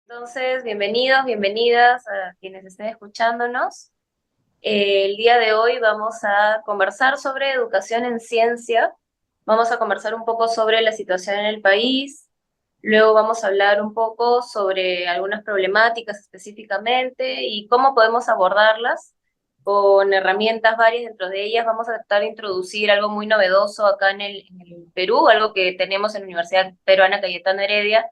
Entonces, bienvenidos, bienvenidas a quienes estén escuchándonos. El día de hoy vamos a conversar sobre educación en ciencia. Vamos a conversar un poco sobre la situación en el país. Luego vamos a hablar un poco sobre algunas problemáticas específicamente y cómo podemos abordarlas con herramientas varias. Dentro de ellas vamos a tratar de introducir algo muy novedoso acá en el Perú, algo que tenemos en la Universidad Peruana Cayetano Heredia,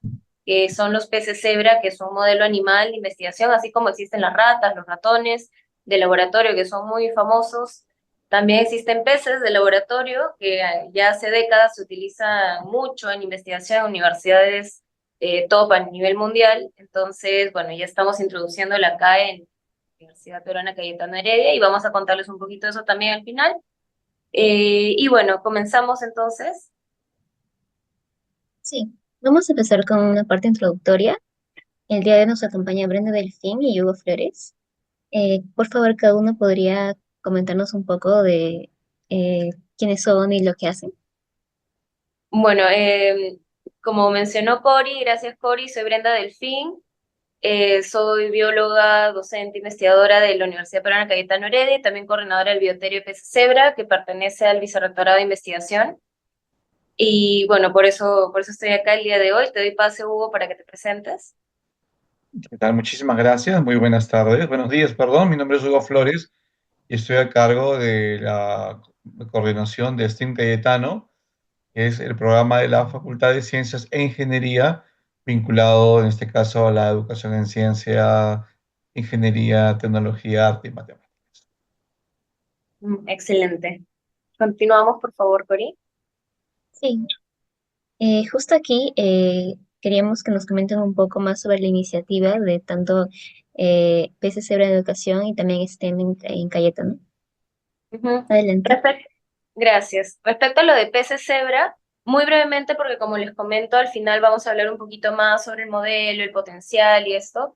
que son los peces cebra, que son un modelo animal de investigación, así como existen las ratas, los ratones de laboratorio, que son muy famosos. También existen peces de laboratorio que ya hace décadas se utilizan mucho en investigación en universidades top a nivel mundial. Entonces, bueno, ya estamos introduciéndola acá en la Universidad Peruana Cayetano Heredia y vamos a contarles un poquito de eso también al final. Y bueno, comenzamos entonces. Sí, vamos a empezar con una parte introductoria. El día de hoy nos acompaña Brenda Delfín y Hugo Flores. Por favor, cada uno podría comentarnos un poco de quiénes son y lo que hacen. Bueno, como mencionó Cori, gracias Cori, soy Brenda Delfín. Soy bióloga, docente, investigadora de la Universidad Peruana Cayetano Heredia y también coordinadora del Bioterio Peces Cebra, que pertenece al Vicerrectorado de Investigación. Y bueno, por eso estoy acá el día de hoy. Te doy pase, Hugo, para que te presentes. ¿Qué tal? Muchísimas gracias. Muy buenas tardes. Buenos días, perdón. Mi nombre es Hugo Flores y estoy a cargo de la coordinación de STEAM Cayetano, que es el programa de la Facultad de Ciencias e Ingeniería, vinculado en este caso a la educación en ciencia, ingeniería, tecnología, arte y matemáticas. Excelente. Continuamos, por favor, Cori. Sí, justo aquí queríamos que nos comenten un poco más sobre la iniciativa de tanto Peces Cebra de Educación y también STEM en Cayetano. Ujú. Adelante. Gracias. Respecto a lo de peces cebra, muy brevemente, porque como les comento, al final vamos a hablar un poquito más sobre el modelo, el potencial y esto.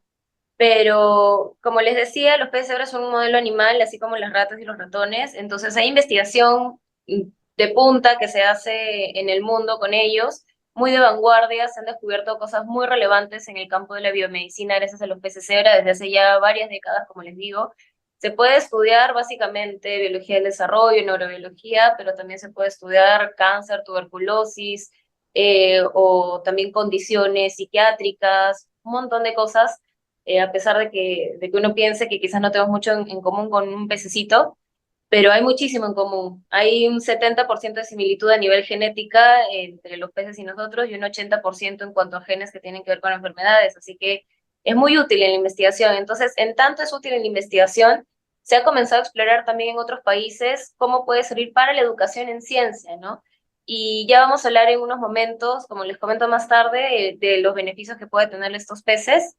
Pero como les decía, los peces cebra son un modelo animal, así como las ratas y los ratones. Entonces hay investigación de punta que se hace en el mundo con ellos, muy de vanguardia. Se han descubierto cosas muy relevantes en el campo de la biomedicina gracias a los peces cebra desde hace ya varias décadas, como les digo. Se puede estudiar básicamente biología del desarrollo, neurobiología, pero también se puede estudiar cáncer, tuberculosis, o también condiciones psiquiátricas, un montón de cosas, a pesar de que uno piense que quizás no tenemos mucho en común con un pececito, pero hay muchísimo en común. Hay un 70% de similitud a nivel genética entre los peces y nosotros y un 80% en cuanto a genes que tienen que ver con enfermedades, así que es muy útil en la investigación. Entonces, en tanto es útil en la investigación, se ha comenzado a explorar también en otros países cómo puede servir para la educación en ciencia, ¿no? Y ya vamos a hablar en unos momentos, como les comento más tarde, de los beneficios que puede tener estos peces.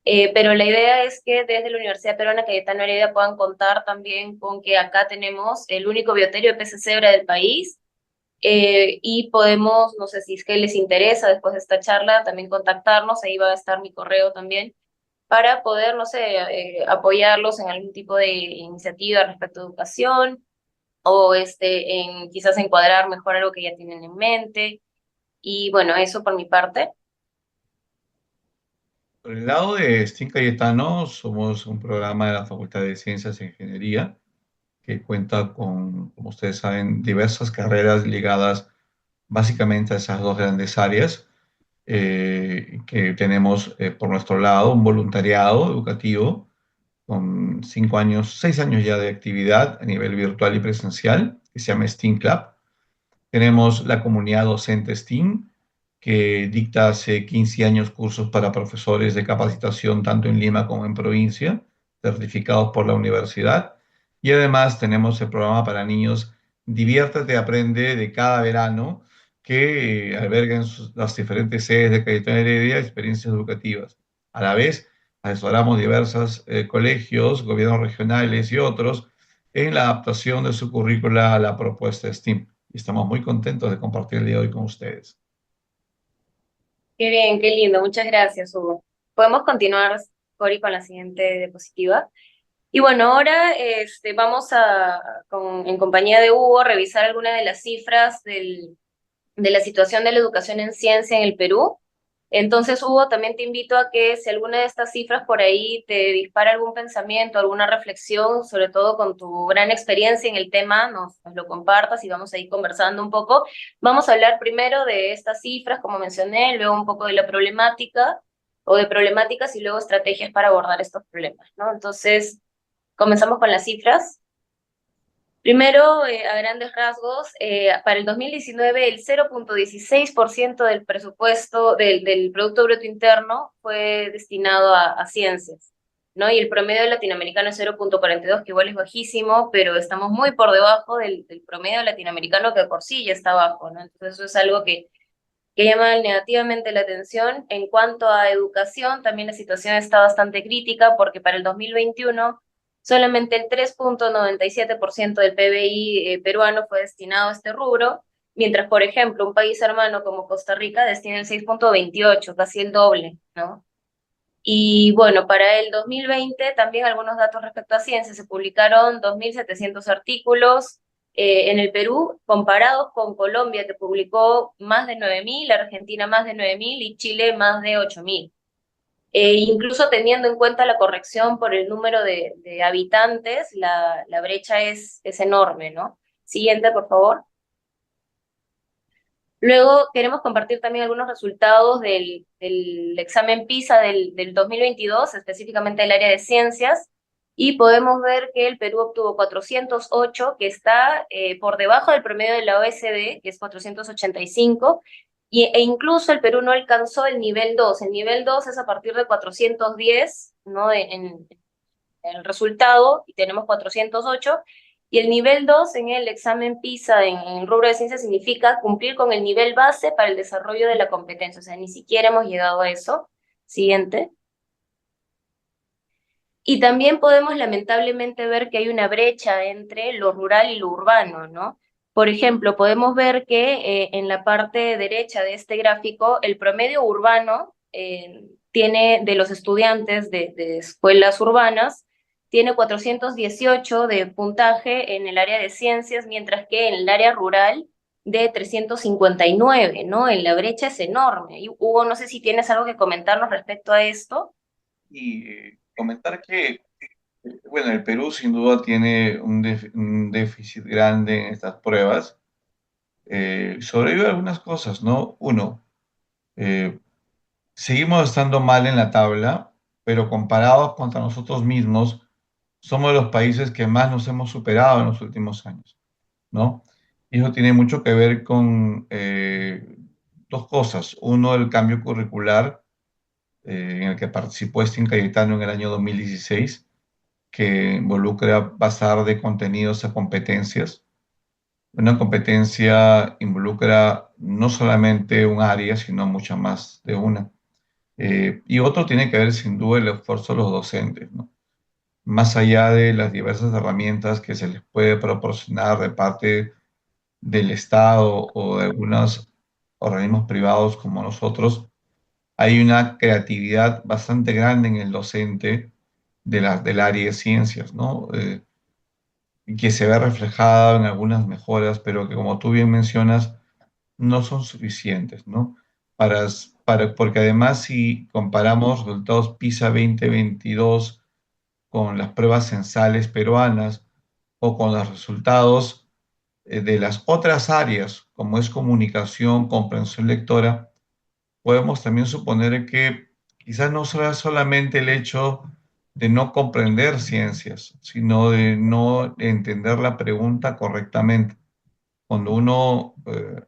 Pero la idea es que desde la Universidad Peruana Cayetano Heredia puedan contar también con que acá tenemos el único bioterio de peces cebra del país, y podemos, no sé si es que les interesa después de esta charla, también contactarnos, ahí va a estar mi correo también, para poder, no sé, apoyarlos en algún tipo de iniciativa respecto a educación o en quizás encuadrar mejor algo que ya tienen en mente. Y bueno, eso por mi parte. Por el lado de STEAM Cayetano, somos un programa de la Facultad de Ciencias e Ingeniería que cuenta con, como ustedes saben, diversas carreras ligadas básicamente a esas dos grandes áreas. Que tenemos por nuestro lado un voluntariado educativo con 5 años, 6 años ya de actividad a nivel virtual y presencial, que se llama STEAM Club. Tenemos la comunidad docente STEAM, que dicta hace 15 años cursos para profesores de capacitación tanto en Lima como en provincia, certificados por la universidad. Y además tenemos el programa para niños Diviértete, Aprende de cada verano, que alberga en las diferentes sedes de Cayetano Heredia experiencias educativas. A la vez, asesoramos diversos colegios, gobiernos regionales y otros en la adaptación de su currícula a la propuesta STEAM. Y estamos muy contentos de compartir el día de hoy con ustedes. Qué bien, qué lindo. Muchas gracias, Hugo. Podemos continuar, Cori, con la siguiente diapositiva. Y bueno, ahora vamos en compañía de Hugo, revisar algunas de las cifras de la situación de la educación en ciencia en el Perú. Entonces, Hugo, también te invito a que si alguna de estas cifras por ahí te dispara algún pensamiento, alguna reflexión, sobre todo con tu gran experiencia en el tema, nos lo compartas y vamos a ir conversando un poco. Vamos a hablar primero de estas cifras, como mencioné, luego un poco de la problemática o de problemáticas y luego estrategias para abordar estos problemas, ¿no? Entonces, comenzamos con las cifras. Primero, a grandes rasgos, para el 2019 el 0,16% del presupuesto del Producto Bruto Interno fue destinado a ciencias, ¿no? Y el promedio latinoamericano es 0,42, que igual es bajísimo, pero estamos muy por debajo del promedio latinoamericano, que por sí ya está bajo, ¿no? Entonces eso es algo que llama negativamente la atención. En cuanto a educación, también la situación está bastante crítica porque para el 2021 solamente el 3,97% del PBI peruano fue destinado a este rubro, mientras, por ejemplo, un país hermano como Costa Rica destina el 6,28, casi el doble, ¿no? Y bueno, para el 2020 también algunos datos respecto a ciencia. Se publicaron 2.700 artículos en el Perú, comparados con Colombia, que publicó más de 9.000, Argentina más de 9.000 y Chile más de 8.000. Incluso teniendo en cuenta la corrección por el número de habitantes, la brecha es enorme, ¿no? Siguiente, por favor. Luego queremos compartir también algunos resultados del examen PISA del 2022, específicamente del área de ciencias, y podemos ver que el Perú obtuvo 408, que está por debajo del promedio de la OECD, que es 485, e incluso el Perú no alcanzó el nivel 2. El nivel 2 es a partir de 410, ¿no? En el resultado, y tenemos 408, y el nivel 2 en el examen PISA en el rubro de ciencia significa cumplir con el nivel base para el desarrollo de la competencia, o sea, ni siquiera hemos llegado a eso. Siguiente. Y también podemos lamentablemente ver que hay una brecha entre lo rural y lo urbano, ¿no? Por ejemplo, podemos ver que en la parte derecha de este gráfico, el promedio urbano tiene de los estudiantes de escuelas urbanas, tiene 418 de puntaje en el área de ciencias, mientras que en el área rural de 359, ¿no? En la brecha es enorme. Y, Hugo, no sé si tienes algo que comentarnos respecto a esto. Y comentar que, bueno, el Perú sin duda tiene un déficit grande en estas pruebas. Sobrevive algunas cosas, ¿no? Uno, eh, seguimos estando mal en la tabla, pero comparados contra nosotros mismos, somos de los países que más nos hemos superado en los últimos años, ¿no? Y eso tiene mucho que ver con dos cosas. Uno, el cambio curricular en el que participó Stein Cayetano en el año 2016, que involucra pasar de contenidos a competencias. Una competencia involucra no solamente un área, sino mucha más de una. Y otro tiene que ver sin duda el esfuerzo de los docentes, ¿no? Más allá de las diversas herramientas que se les puede proporcionar de parte del Estado o de algunos organismos privados como nosotros, hay una creatividad bastante grande en el docente del área de ciencias, ¿no? Y que se ve reflejada en algunas mejoras, pero que como tú bien mencionas, no son suficientes, ¿no? Para, porque además si comparamos resultados PISA 2022 con las pruebas censales peruanas o con los resultados de las otras áreas, como es comunicación, comprensión lectora, podemos también suponer que quizás no será solamente el hecho de no comprender ciencias, sino de no entender la pregunta correctamente. Cuando uno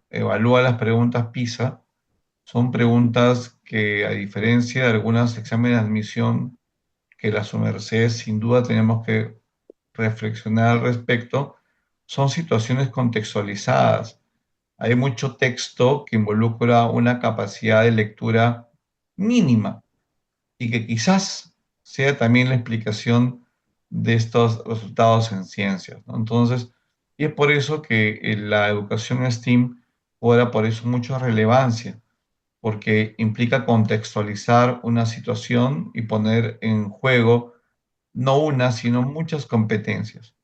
evalúa las preguntas PISA, son preguntas que, a diferencia de algunos exámenes de admisión, que las universidades sin duda tenemos que reflexionar al respecto, son situaciones contextualizadas. Hay mucho texto que involucra una capacidad de lectura mínima y que quizás sea también la explicación de estos resultados en ciencias, ¿no? Entonces, y es por eso que la educación STEAM cobra por eso mucha relevancia, porque implica contextualizar una situación y poner en juego no una, sino muchas competencias.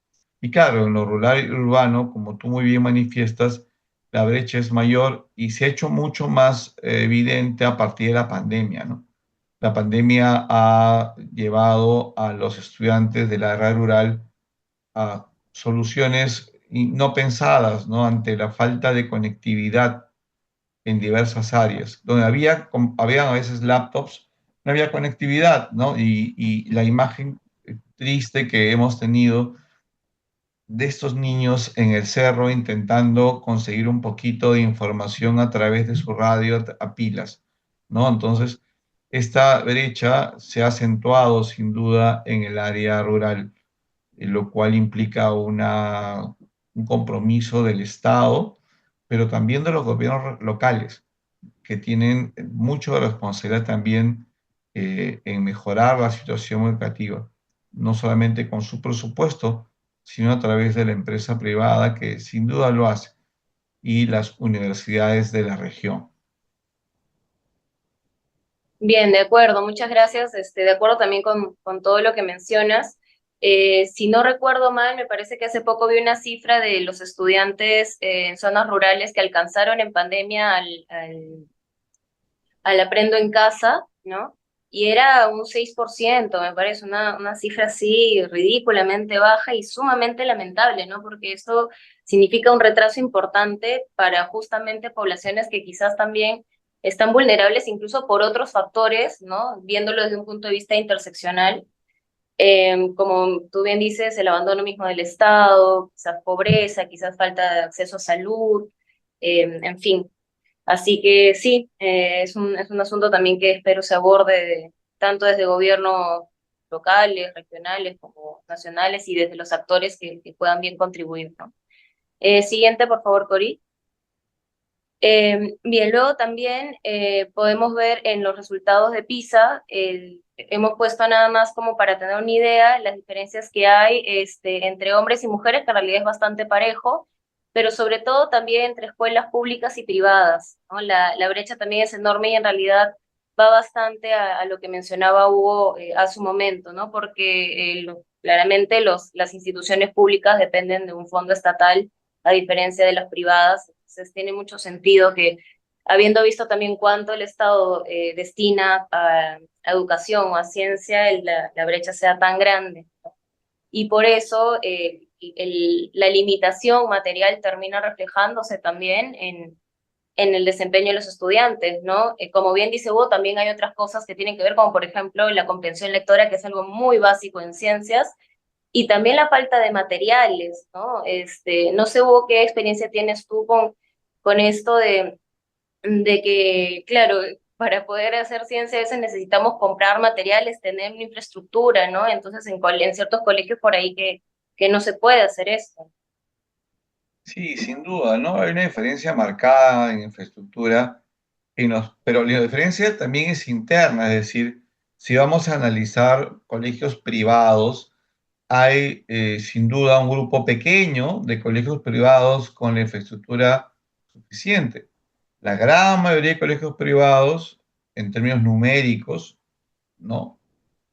Y claro, en lo rural y urbano, como tú muy bien manifiestas, la brecha es mayor y se ha hecho mucho más evidente a partir de la pandemia, ¿no? La pandemia ha llevado a los estudiantes del área rural a soluciones no pensadas, ¿no? Ante la falta de conectividad en diversas áreas, donde habían a veces laptops, no había conectividad, ¿no? Y la imagen triste que hemos tenido de estos niños en el cerro intentando conseguir un poquito de información a través de su radio a pilas, ¿no? Entonces, esta brecha se ha acentuado sin duda en el área rural, lo cual implica un compromiso del Estado, pero también de los gobiernos locales que tienen mucho de responsabilidad también en mejorar la situación educativa, no solamente con su presupuesto, sino a través de la empresa privada que sin duda lo hace y las universidades de la región. Bien, de acuerdo, muchas gracias. De acuerdo también con todo lo que mencionas. Si no recuerdo mal, me parece que hace poco vi una cifra de los estudiantes en zonas rurales que alcanzaron en pandemia al aprendo en casa, ¿no? Y era un 6%, me parece una cifra así ridículamente baja y sumamente lamentable, ¿no? Porque eso significa un retraso importante para justamente poblaciones que quizás también están vulnerables incluso por otros factores, ¿no? Viéndolo desde un punto de vista interseccional, como tú bien dices, el abandono mismo del Estado, quizás pobreza, quizás falta de acceso a salud, en fin. Así que sí, es un asunto también que espero se aborde tanto desde gobiernos locales, regionales como nacionales y desde los actores que puedan bien contribuir, ¿no? Siguiente, por favor, Cori. Bien, luego también podemos ver en los resultados de PISA, hemos puesto nada más como para tener una idea, las diferencias que hay entre hombres y mujeres, que en realidad es bastante parejo, pero sobre todo también entre escuelas públicas y privadas, ¿no? La brecha también es enorme y en realidad va bastante a lo que mencionaba Hugo hace un momento, ¿no? Porque claramente las instituciones públicas dependen de un fondo estatal a diferencia de las privadas. Entonces tiene mucho sentido que, habiendo visto también cuánto el Estado destina a educación o a ciencia, la brecha sea tan grande, ¿no? Y por eso la limitación material termina reflejándose también en el desempeño de los estudiantes, ¿no? Como bien dice Hugo, también hay otras cosas que tienen que ver, como por ejemplo la comprensión lectora, que es algo muy básico en ciencias, y también la falta de materiales, ¿no? No sé, Hugo, qué experiencia tienes tú con esto de que, claro, para poder hacer ciencia a veces necesitamos comprar materiales, tener una infraestructura, ¿no? Entonces en ciertos colegios por ahí que no se puede hacer esto. Sí, sin duda, ¿no? Hay una diferencia marcada en infraestructura, pero la diferencia también es interna, es decir, si vamos a analizar colegios privados, hay sin duda un grupo pequeño de colegios privados con la infraestructura suficiente. La gran mayoría de colegios privados, en términos numéricos, ¿no?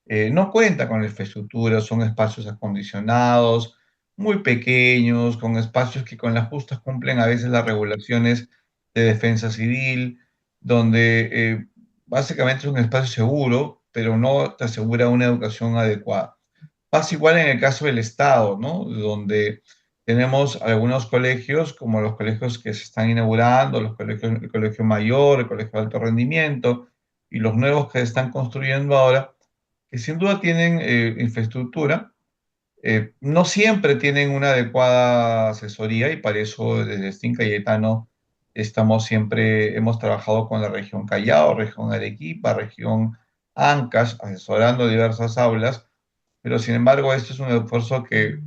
No cuenta con infraestructura, son espacios acondicionados, muy pequeños, con espacios que con las justas cumplen a veces las regulaciones de defensa civil, donde básicamente es un espacio seguro, pero no te asegura una educación adecuada. Pasa igual en el caso del Estado, ¿no? Donde tenemos algunos colegios, como los colegios que se están inaugurando, el colegio mayor, el colegio de alto rendimiento, y los nuevos que se están construyendo ahora, que sin duda tienen infraestructura, no siempre tienen una adecuada asesoría y para eso desde STIN Cayetano hemos trabajado con la región Callao, región Arequipa, región Ancash, asesorando diversas aulas, pero sin embargo esto es un esfuerzo que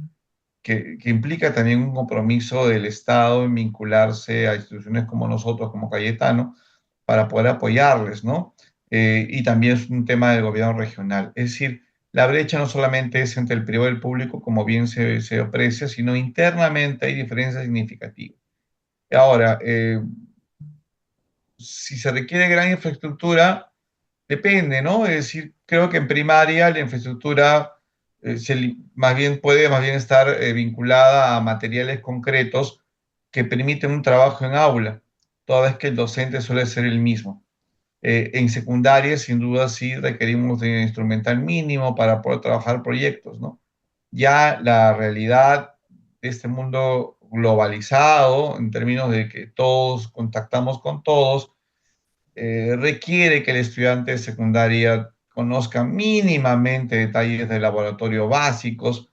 implica también un compromiso del Estado en vincularse a instituciones como nosotros, como Cayetano, para poder apoyarles, ¿no? Y también es un tema del gobierno regional. Es decir, la brecha no solamente es entre el privado y el público, como bien se aprecia, sino internamente hay diferencias significativas. Ahora, si se requiere gran infraestructura, depende, ¿no? Es decir, creo que en primaria la infraestructura más bien puede más bien estar vinculada a materiales concretos que permiten un trabajo en aula, toda vez que el docente suele ser el mismo. En secundaria, sin duda, sí requerimos de instrumental mínimo para poder trabajar proyectos, ¿no? Ya la realidad de este mundo globalizado, en términos de que todos contactamos con todos, requiere que el estudiante de secundaria conozca mínimamente detalles de laboratorio básicos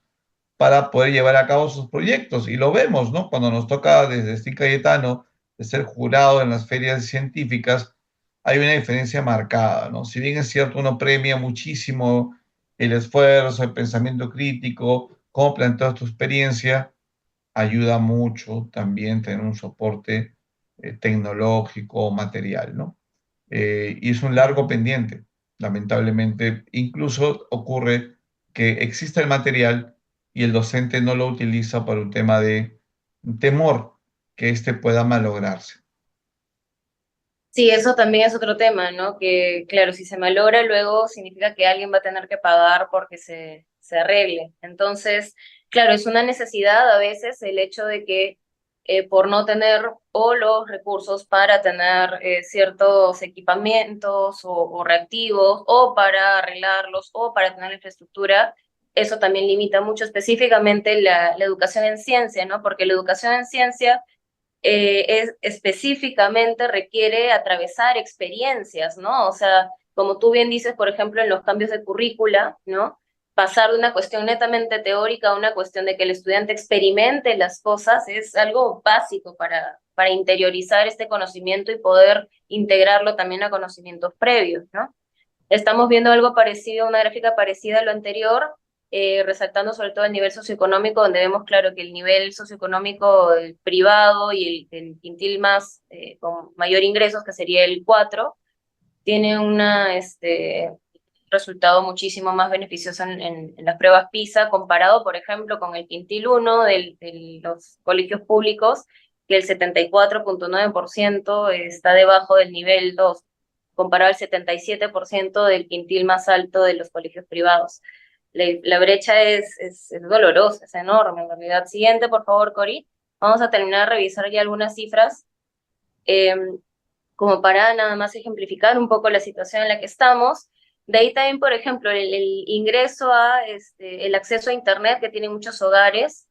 para poder llevar a cabo sus proyectos. Y lo vemos, ¿no? Cuando nos toca desde STIC Cayetano de ser jurado en las ferias científicas, hay una diferencia marcada, ¿no? Si bien es cierto, uno premia muchísimo el esfuerzo, el pensamiento crítico, cómo planteas tu experiencia, ayuda mucho también tener un soporte tecnológico, material, ¿no? Y es un largo pendiente, lamentablemente. Incluso ocurre que existe el material y el docente no lo utiliza por un tema de temor que éste pueda malograrse. Sí, eso también es otro tema, ¿no? Que, claro, si se malogra, luego significa que alguien va a tener que pagar porque se arregle. Entonces, claro, es una necesidad a veces el hecho de que por no tener o los recursos para tener ciertos equipamientos o reactivos o para arreglarlos o para tener la infraestructura, eso también limita mucho específicamente la educación en ciencia, ¿no? Porque la educación en ciencia específicamente requiere atravesar experiencias, ¿no? O sea, como tú bien dices, por ejemplo, en los cambios de currícula, ¿no? Pasar de una cuestión netamente teórica a una cuestión de que el estudiante experimente las cosas es algo básico para interiorizar este conocimiento y poder integrarlo también a conocimientos previos, ¿no? Estamos viendo algo parecido, una gráfica parecida a lo anterior, resaltando sobre todo el nivel socioeconómico, donde vemos claro que el nivel socioeconómico privado y el quintil más con mayor ingresos, que sería el 4 tiene una, resultado muchísimo más beneficioso en las pruebas PISA, comparado, por ejemplo, con el quintil 1 de los colegios públicos, que el 74,9% está debajo del nivel 2 comparado al 77% del quintil más alto de los colegios privados. La brecha es dolorosa, es enorme en realidad. Siguiente, por favor, Cori. Vamos a terminar de revisar ya algunas cifras, eh, como para nada más ejemplificar un poco la situación en la que estamos. De ahí también, por ejemplo, el ingreso a el acceso a Internet que tienen muchos hogares.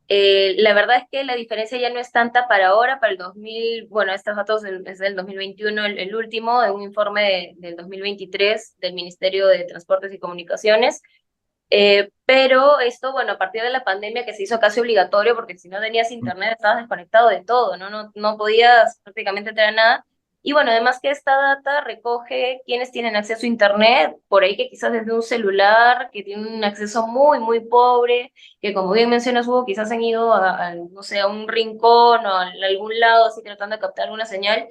La verdad es que la diferencia ya no es tanta para ahora, para el 2000, bueno, estos datos es del 2021, el último, de un informe del 2023 del Ministerio de Transportes y Comunicaciones. Pero esto, bueno, a partir de la pandemia que se hizo casi obligatorio, porque si no tenías internet estabas desconectado de todo, ¿no? No podías prácticamente tener nada. Y bueno, además que esta data recoge quienes tienen acceso a internet, por ahí que quizás desde un celular, que tienen un acceso muy, muy pobre, que como bien mencionas, Hugo, quizás han ido no sé, a un rincón o a algún lado así tratando de captar alguna señal,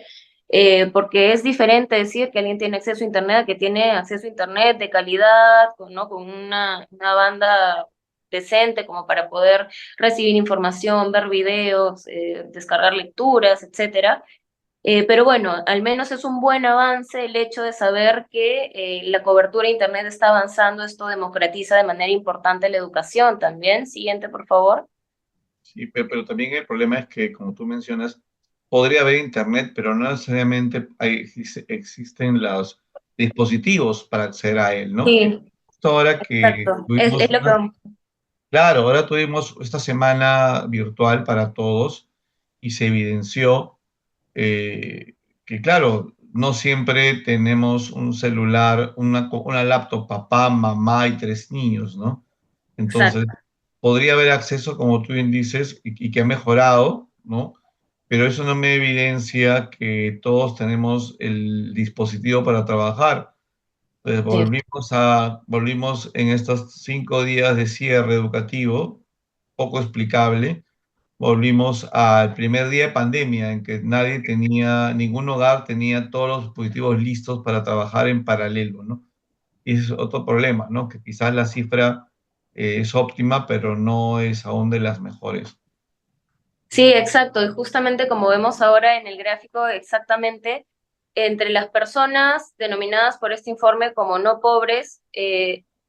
porque es diferente decir que alguien tiene acceso a Internet a que tiene acceso a Internet de calidad, ¿no? Con una banda decente como para poder recibir información, ver videos, descargar lecturas, etcétera. Pero bueno, al menos es un buen avance el hecho de saber que la cobertura de Internet está avanzando, esto democratiza de manera importante la educación también. Siguiente, por favor. Sí, pero también el problema es que, como tú mencionas, podría haber internet, pero no necesariamente existen los dispositivos para acceder a él, ¿no? Sí, Justo ahora que exacto. tuvimos Es lo que claro, ahora tuvimos esta semana virtual para todos y se evidenció eh, que, claro, no siempre tenemos un celular, una laptop, papá, mamá y tres niños, ¿no? Entonces, exacto. podría haber acceso, como tú bien dices, y que ha mejorado, ¿no? Pero eso no me evidencia que todos tenemos el dispositivo para trabajar. Entonces, Sí. volvimos en estos 5 días de cierre educativo, poco explicable, volvimos al primer día de pandemia en que nadie tenía, ningún hogar tenía todos los dispositivos listos para trabajar en paralelo, ¿no? Y ese es otro problema, ¿no? Que quizás la cifra es óptima, pero no es aún de las mejores. Sí, exacto. Y justamente como vemos ahora en el gráfico, exactamente entre las personas denominadas por este informe como no pobres,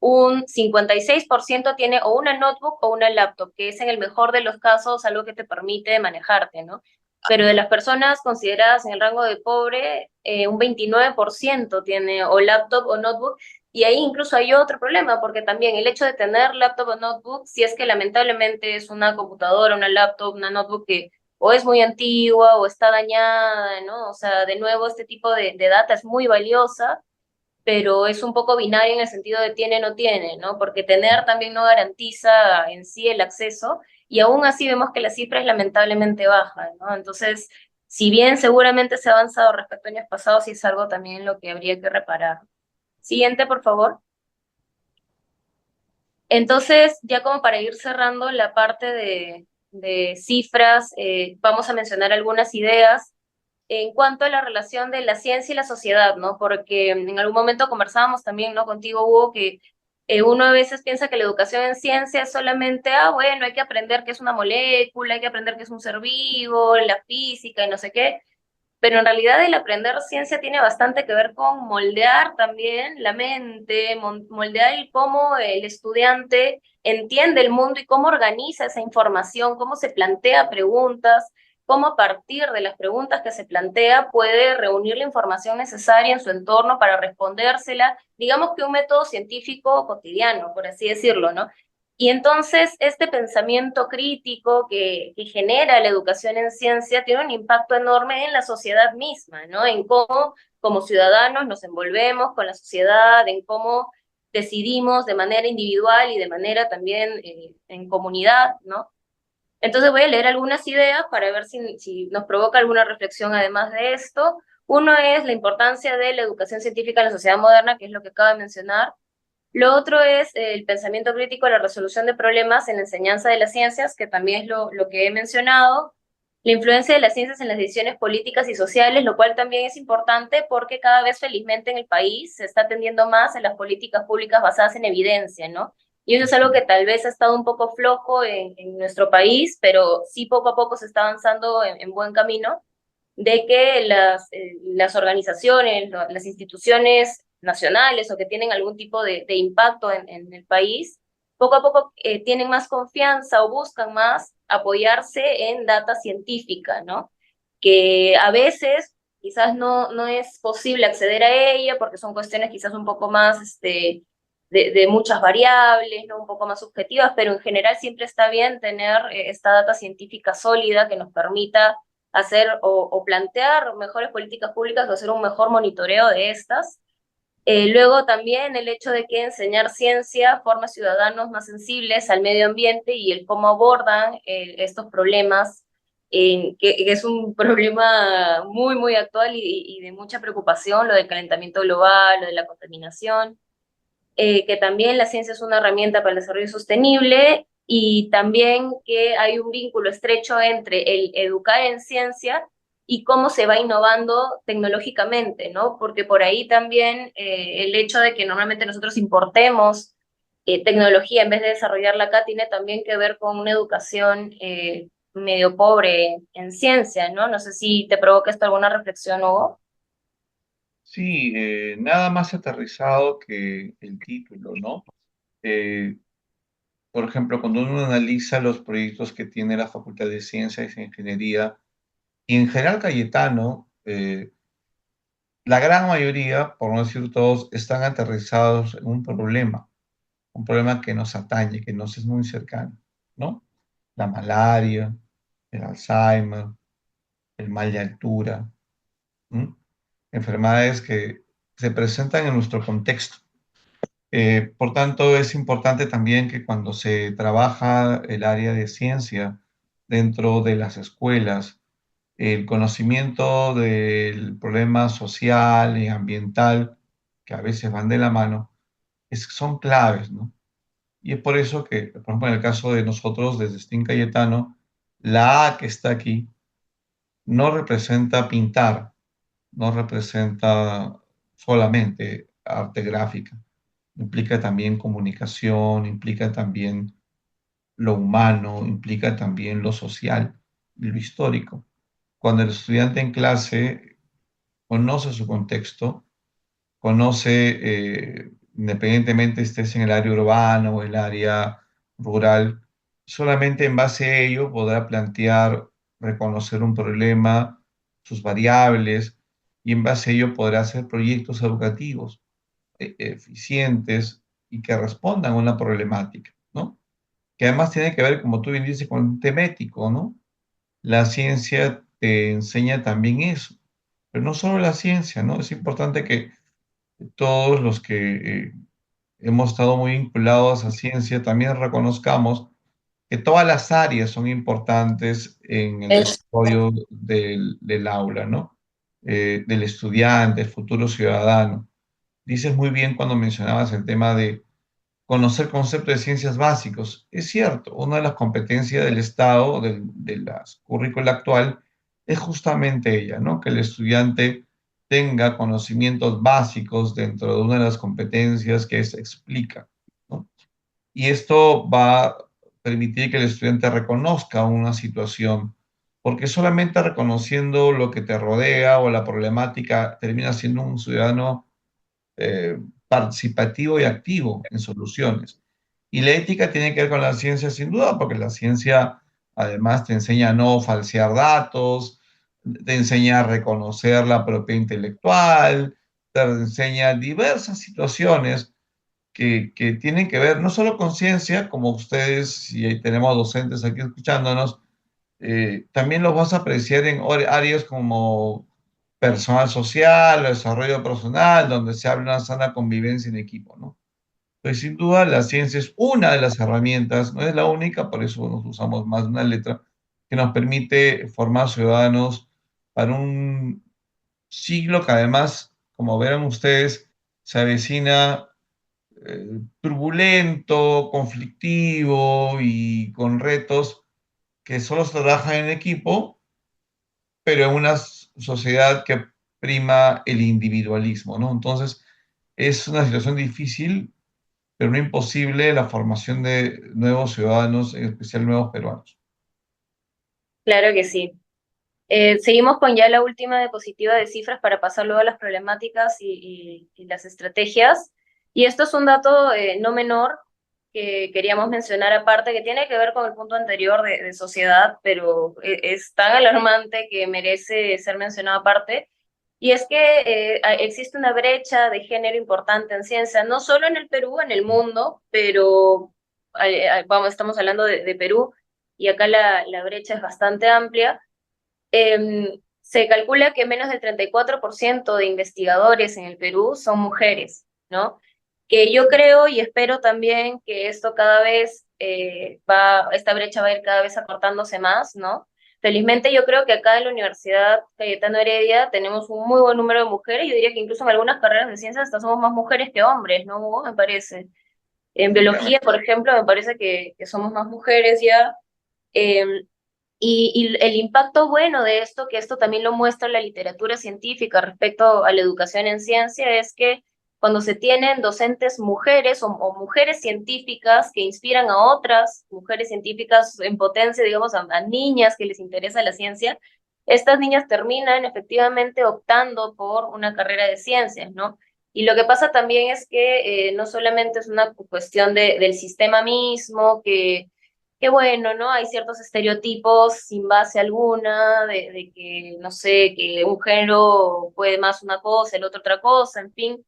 un 56% tiene o una notebook o una laptop, que es en el mejor de los casos algo que te permite manejarte, ¿no? Pero de las personas consideradas en el rango de pobre, un 29% tiene o laptop o notebook, y ahí incluso hay otro problema, porque también el hecho de tener laptop o notebook, si es que lamentablemente es una computadora, una laptop, una notebook que o es muy antigua o está dañada, ¿no? O sea, de nuevo, este tipo de data es muy valiosa, pero es un poco binario en el sentido de tiene o no tiene, ¿no? Porque tener también no garantiza en sí el acceso, y aún así vemos que la cifra es lamentablemente baja, ¿no? Entonces, si bien seguramente se ha avanzado respecto a años pasados, sí es algo también en lo que habría que reparar. Siguiente, por favor. Entonces, ya como para ir cerrando la parte de cifras, vamos a mencionar algunas ideas en cuanto a la relación de la ciencia y la sociedad, ¿no? Porque en algún momento conversábamos también, ¿no? Contigo, Hugo, que uno a veces piensa que la educación en ciencia es solamente, bueno, hay que aprender qué es una molécula, hay que aprender qué es un ser vivo, la física y no sé qué, pero en realidad el aprender ciencia tiene bastante que ver con moldear también la mente, moldear el cómo el estudiante entiende el mundo y cómo organiza esa información, cómo se plantea preguntas, cómo a partir de las preguntas que se plantea puede reunir la información necesaria en su entorno para respondérsela, digamos que un método científico cotidiano, por así decirlo, ¿no? Y entonces este pensamiento crítico que genera la educación en ciencia tiene un impacto enorme en la sociedad misma, ¿no? En cómo como ciudadanos nos envolvemos con la sociedad, en cómo decidimos de manera individual y de manera también en comunidad, ¿no? Entonces voy a leer algunas ideas para ver si nos provoca alguna reflexión además de esto. Uno es la importancia de la educación científica en la sociedad moderna, que es lo que acabo de mencionar. Lo otro es el pensamiento crítico, la resolución de problemas en la enseñanza de las ciencias, que también es lo que he mencionado. La influencia de las ciencias en las decisiones políticas y sociales, lo cual también es importante porque cada vez felizmente en el país se está atendiendo más en las políticas públicas basadas en evidencia, ¿no? Y eso es algo que tal vez ha estado un poco flojo en nuestro país, pero sí poco a poco se está avanzando en buen camino de que las organizaciones, las instituciones nacionales o que tienen algún tipo de impacto en el país, poco a poco tienen más confianza o buscan más apoyarse en data científica, ¿no? Que a veces quizás no es posible acceder a ella porque son cuestiones quizás un poco más de muchas variables, ¿no? Un poco más subjetivas, pero en general siempre está bien tener esta data científica sólida que nos permita hacer o plantear mejores políticas públicas o hacer un mejor monitoreo de estas. Luego también el hecho de que enseñar ciencia forma ciudadanos más sensibles al medio ambiente y el cómo abordan estos problemas, que es un problema muy, muy actual y de mucha preocupación, lo del calentamiento global, lo de la contaminación, que también la ciencia es una herramienta para el desarrollo sostenible y también que hay un vínculo estrecho entre el educar en ciencia y cómo se va innovando tecnológicamente, ¿no? Porque por ahí también el hecho de que normalmente nosotros importemos tecnología en vez de desarrollarla acá tiene también que ver con una educación medio pobre en ciencia, ¿no? No sé si te provoca esto alguna reflexión, Hugo. Sí, nada más aterrizado que el título, ¿no? Eh, por ejemplo, cuando uno analiza los proyectos que tiene la Facultad de Ciencias e Ingeniería, y en General Cayetano, la gran mayoría, por no decir todos, están aterrizados en un problema que nos atañe, que nos es muy cercano, ¿no? La malaria, el Alzheimer, el mal de altura, ¿m? Enfermedades que se presentan en nuestro contexto. Por tanto, es importante también que cuando se trabaja el área de ciencia dentro de las escuelas, el conocimiento del problema social y ambiental, que a veces van de la mano, son claves, ¿no? Y es por eso que, por ejemplo, en el caso de nosotros desde STEAM Cayetano, la A que está aquí no representa pintar, no representa solamente arte gráfica, implica también comunicación, implica también lo humano, implica también lo social y lo histórico. Cuando el estudiante en clase conoce su contexto, conoce independientemente estés en el área urbana o el área rural, solamente en base a ello podrá plantear, reconocer un problema, sus variables, y en base a ello podrá hacer proyectos educativos eficientes y que respondan a una problemática, ¿no? Que además tiene que ver, como tú bien dices, con el tema ético, ¿no? La ciencia te enseña también eso, pero no solo la ciencia, ¿no? Es importante que todos los que hemos estado muy vinculados a ciencia también reconozcamos que todas las áreas son importantes en el Es desarrollo del aula, ¿no? Del estudiante, el futuro ciudadano. Dices muy bien cuando mencionabas el tema de conocer conceptos de ciencias básicos. Es cierto, una de las competencias del Estado, de la currícula actual, es justamente ella, ¿no? Que el estudiante tenga conocimientos básicos dentro de una de las competencias que se explica, ¿no? Y esto va a permitir que el estudiante reconozca una situación, porque solamente reconociendo lo que te rodea o la problemática termina siendo un ciudadano eh, participativo y activo en soluciones. Y la ética tiene que ver con la ciencia sin duda, porque la ciencia además te enseña a no falsear datos, te enseña a reconocer la propiedad intelectual, te enseña diversas situaciones que tienen que ver no solo con ciencia, como ustedes, y ahí tenemos docentes aquí escuchándonos, también los vas a apreciar en áreas como personal social, desarrollo personal, donde se habla de una sana convivencia en equipo, ¿no? Pues sin duda la ciencia es una de las herramientas, no es la única, por eso nos usamos más de una letra, que nos permite formar ciudadanos para un siglo que además, como verán ustedes, se avecina turbulento, conflictivo y con retos que solo se trabajan en equipo, pero en una sociedad que prima el individualismo, ¿no? Entonces, es una situación difícil, pero no imposible la formación de nuevos ciudadanos, en especial nuevos peruanos. claro que sí. Seguimos con ya la última diapositiva de cifras para pasar luego a las problemáticas y las estrategias. Y esto es un dato no menor que queríamos mencionar aparte, que tiene que ver con el punto anterior de sociedad, pero es tan alarmante que merece ser mencionado aparte. Y es que existe una brecha de género importante en ciencia, no solo en el Perú, en el mundo, pero vamos, estamos hablando de Perú y acá la brecha es bastante amplia. Se calcula que menos del 34% de investigadores en el Perú son mujeres, ¿no? Que yo creo y espero también que esto cada vez esta brecha va a ir cada vez acortándose más, ¿no? Felizmente yo creo que acá en la Universidad Cayetano Heredia tenemos un muy buen número de mujeres, yo diría que incluso en algunas carreras de ciencias hasta somos más mujeres que hombres, ¿no, Hugo? Me parece. En biología, Efectivamente. por ejemplo, me parece que somos más mujeres ya. Em, y el impacto bueno de esto, que esto también lo muestra la literatura científica respecto a la educación en ciencia, es que cuando se tienen docentes mujeres o mujeres científicas que inspiran a otras mujeres científicas en potencia, digamos, a niñas que les interesa la ciencia, estas niñas terminan efectivamente optando por una carrera de ciencias, ¿no? Y lo que pasa también es que no solamente es una cuestión del sistema mismo, que bueno, ¿no? Hay ciertos estereotipos sin base alguna, de que, no sé, que un género puede más una cosa, el otro otra cosa, en fin,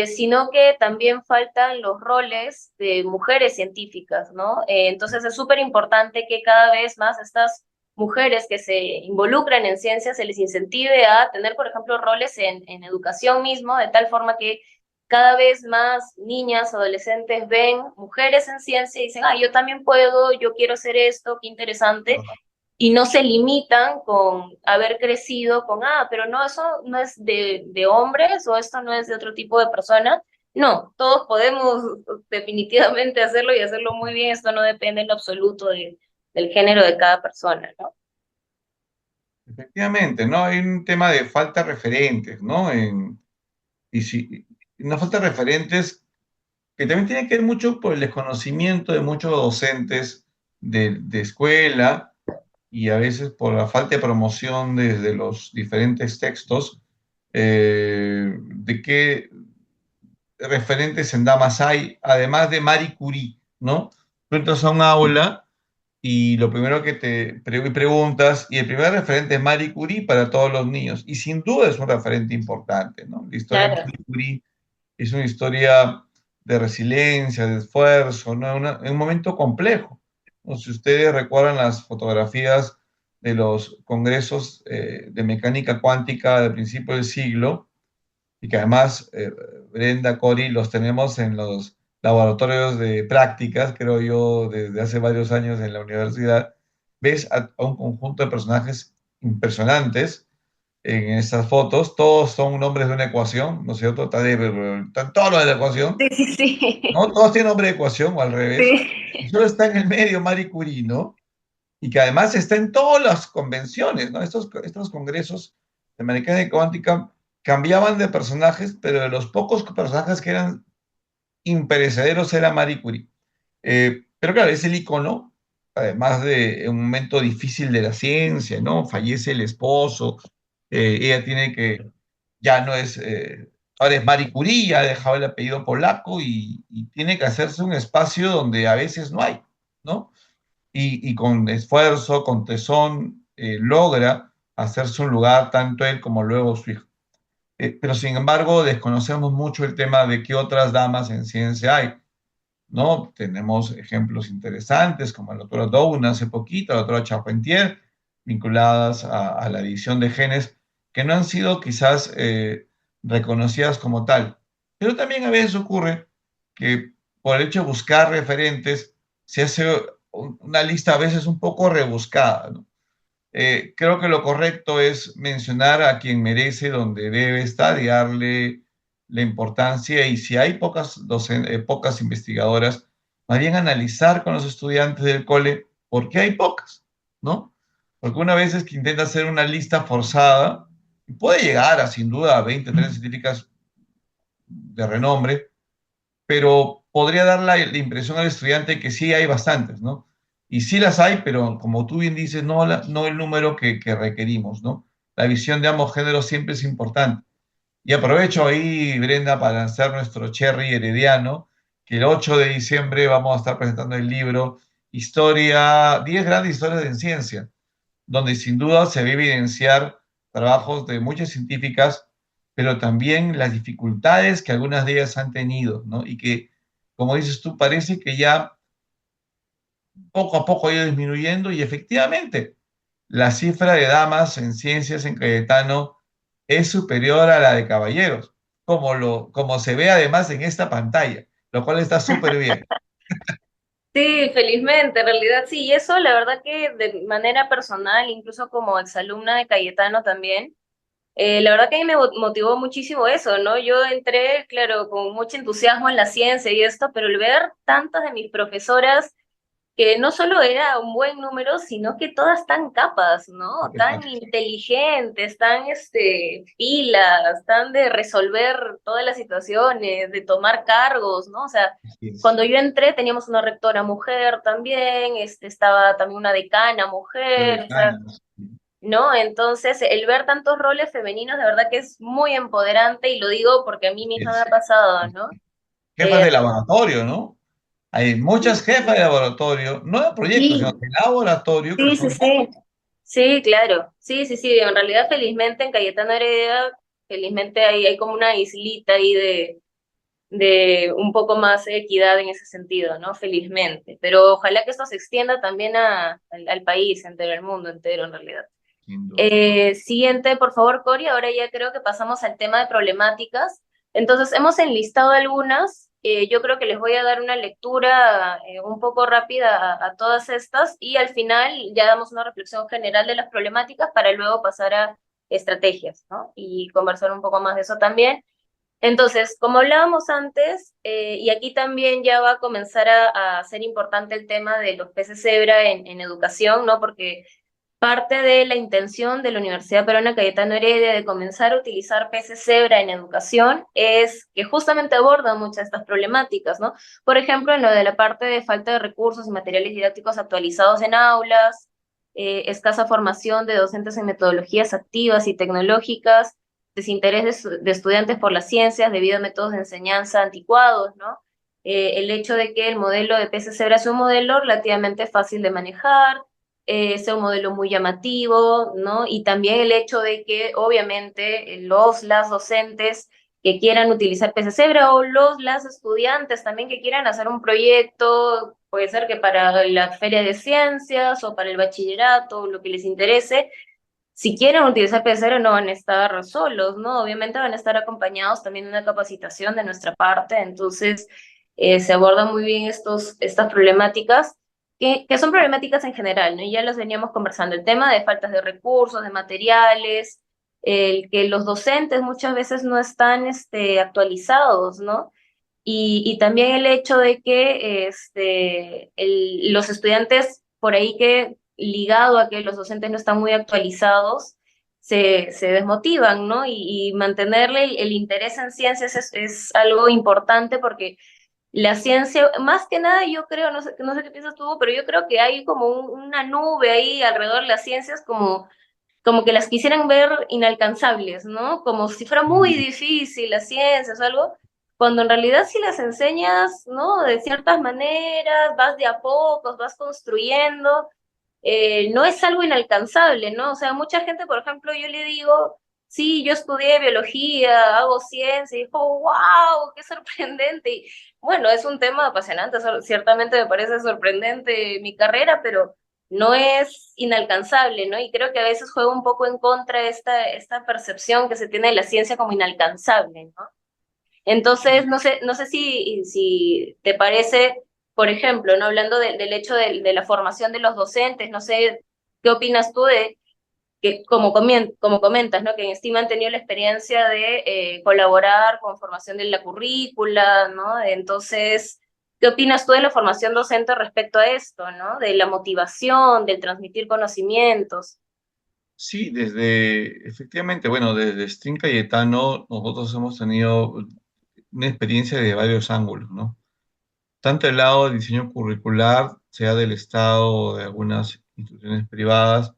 sino que también faltan los roles de mujeres científicas, ¿no? Entonces es súper importante que cada vez más estas mujeres que se involucran en ciencias se les incentive a tener, por ejemplo, roles en educación mismo, de tal forma que cada vez más niñas, adolescentes ven mujeres en ciencia y dicen, ah, yo también puedo, yo quiero hacer esto, qué interesante, y no se limitan con haber crecido con, ah, pero no, eso no es de hombres o esto no es de otro tipo de personas. No, todos podemos definitivamente hacerlo y hacerlo muy bien. Esto no depende en lo absoluto del género de cada persona, ¿no? Efectivamente, ¿no? Hay un tema de falta de referentes, ¿no? Y si, una falta de referentes que también tiene que ver mucho por el desconocimiento de muchos docentes de escuela y a veces por la falta de promoción desde los diferentes textos, de que referentes en damas hay, además de Marie Curie, ¿no? Tú entras a un aula y lo primero que preguntas, y el primer referente es Marie Curie para todos los niños, y sin duda es un referente importante, ¿no? La historia de Claro. Marie Curie es una historia de resiliencia, de esfuerzo, ¿no? En un momento complejo. ¿No? Si ustedes recuerdan las fotografías de los congresos de mecánica cuántica del principio del siglo, y que además Brenda, Cory, los tenemos en los laboratorios de prácticas, creo yo, desde hace varios años en la universidad, ves a un conjunto de personajes impresionantes en estas fotos, todos son nombres de una ecuación, ¿no es cierto? Están todos los de la ecuación, Sí, sí, sí. ¿no? Todos tienen nombre de ecuación o al revés, y Sí. solo está en el medio Marie Curie, ¿no? Y que además está en todas las convenciones, ¿no? Estos congresos de mecánica cuántica cambiaban de personajes, pero de los pocos personajes que eran imperecederos era Marie Curie. Pero claro, es el icono, además de un momento difícil de la ciencia, ¿no? Fallece el esposo, ella tiene que, ya no es, ahora es Marie Curie, ya ha dejado el apellido polaco y tiene que hacerse un espacio donde a veces no hay, ¿no? Y con esfuerzo, con tesón, logra hacerse un lugar tanto él como luego su hijo. Pero sin embargo, desconocemos mucho el tema de qué otras damas en ciencia hay, ¿no? Tenemos ejemplos interesantes como la doctora Doudna hace poquito, la doctora Charpentier, vinculadas a la edición de genes, que no han sido quizás reconocidas como tal. Pero también a veces ocurre que por el hecho de buscar referentes, se hace una lista a veces un poco rebuscada, ¿no? Creo que lo correcto es mencionar a quien merece donde debe estar y darle la importancia. Y si hay pocas investigadoras, más bien analizar con los estudiantes del cole por qué hay pocas, ¿no? Porque una vez es que intenta hacer una lista forzada, y puede llegar a sin duda a 20, 30 científicas de renombre, pero podría dar la impresión al estudiante que sí hay bastantes, ¿no? Y sí las hay, pero como tú bien dices, no el número que requerimos, ¿no? La visión de ambos géneros siempre es importante. Y aprovecho ahí, Brenda, para lanzar nuestro cherry herediano, que el 8 de diciembre vamos a estar presentando el libro Historia, 10 grandes historias de ciencia, donde sin duda se va a evidenciar trabajos de muchas científicas, pero también las dificultades que algunas de ellas han tenido, ¿no? Y que, como dices tú, parece que ya poco a poco ha ido disminuyendo y efectivamente la cifra de damas en ciencias en Cayetano es superior a la de caballeros, como se ve además en esta pantalla, lo cual está súper bien. Sí, felizmente, en realidad sí, y eso la verdad que de manera personal, incluso como exalumna de Cayetano también, la verdad que a mí me motivó muchísimo eso, ¿no? Yo entré, claro, con mucho entusiasmo en la ciencia y esto, pero el ver tantas de mis profesoras que no solo era un buen número, sino que todas tan capas, ¿no? Tan inteligentes, tan pilas, tan de resolver todas las situaciones, de tomar cargos, ¿no? O sea, Así es. cuando yo entré teníamos una rectora mujer también, estaba también una decana Lo mujer, de o sea, Cañas, ¿no? Entonces, el ver tantos roles femeninos de verdad que es muy empoderante y lo digo porque a mí misma me ha es. pasado, ¿no? Jefas Eh, de laboratorio, ¿no? Hay muchas jefas de laboratorio, no de proyectos, sino sí, de laboratorio, que sí, sí, son sí. Sí, claro. Sí, sí, sí. En realidad, felizmente en Cayetano Heredia, felizmente hay como una islita ahí de un poco más de equidad en ese sentido, ¿no? Felizmente. Pero ojalá que esto se extienda también al país entero, al mundo entero, en realidad. sin duda. Siguiente, por favor, Cori. Ahora ya creo que pasamos al tema de problemáticas. Entonces, hemos enlistado algunas. Yo creo que les voy a dar una lectura un poco rápida a todas estas y al final ya damos una reflexión general de las problemáticas para luego pasar a estrategias, ¿no? Y conversar un poco más de eso también. Entonces, como hablábamos antes, y aquí también ya va a comenzar a ser importante el tema de los peces cebra en educación, ¿no? Porque parte de la intención de la Universidad Peruana Cayetano Heredia de comenzar a utilizar peces cebra en educación es que justamente abordan muchas de estas problemáticas, ¿no? Por ejemplo, en lo de la parte de falta de recursos y materiales didácticos actualizados en aulas, escasa formación de docentes en metodologías activas y tecnológicas, desinterés de estudiantes por las ciencias debido a métodos de enseñanza anticuados, ¿no? El hecho de que el modelo de PSC sea un modelo relativamente fácil de manejar, sea un modelo muy llamativo, ¿no? Y también el hecho de que obviamente las docentes que quieran utilizar PSC o las estudiantes también que quieran hacer un proyecto, puede ser que para la feria de ciencias o para el bachillerato, lo que les interese, si quieren utilizar pecero no van a estar solos, ¿no? Obviamente van a estar acompañados también de una capacitación de nuestra parte, entonces se abordan muy bien estas problemáticas, que son problemáticas en general, ¿no? Y ya las veníamos conversando, el tema de faltas de recursos, de materiales, el que los docentes muchas veces no están actualizados, ¿no? Y también el hecho de que los estudiantes por ahí que ligado a que los docentes no están muy actualizados, se desmotivan, ¿no? Y mantenerle el interés en ciencias es algo importante porque la ciencia, más que nada yo creo, no sé qué piensas tú, pero yo creo que hay como una nube ahí alrededor de las ciencias como que las quisieran ver inalcanzables, ¿no? Como si fuera muy difícil las ciencias o algo, cuando en realidad si las enseñas, ¿no? De ciertas maneras, vas de a pocos, vas construyendo, no es algo inalcanzable, ¿no? O sea, mucha gente, por ejemplo, yo le digo, sí, yo estudié biología, hago ciencia, y dijo, wow, qué sorprendente. Y bueno, es un tema apasionante, ciertamente me parece sorprendente mi carrera, pero no es inalcanzable, ¿no? Y creo que a veces juega un poco en contra esta percepción que se tiene de la ciencia como inalcanzable, ¿no? Entonces, no sé si te parece, por ejemplo, ¿no? Hablando del hecho de la formación de los docentes, no sé, ¿qué opinas tú de que, como comentas, ¿no? Que en STEAM han tenido la experiencia de colaborar con formación de la currícula, ¿no? Entonces, ¿qué opinas tú de la formación docente respecto a esto, ¿no? De la motivación, del transmitir conocimientos. Sí, efectivamente, bueno, desde Stream Cayetano nosotros hemos tenido una experiencia de varios ángulos, ¿no? Tanto el lado del diseño curricular, sea del Estado o de algunas instituciones privadas,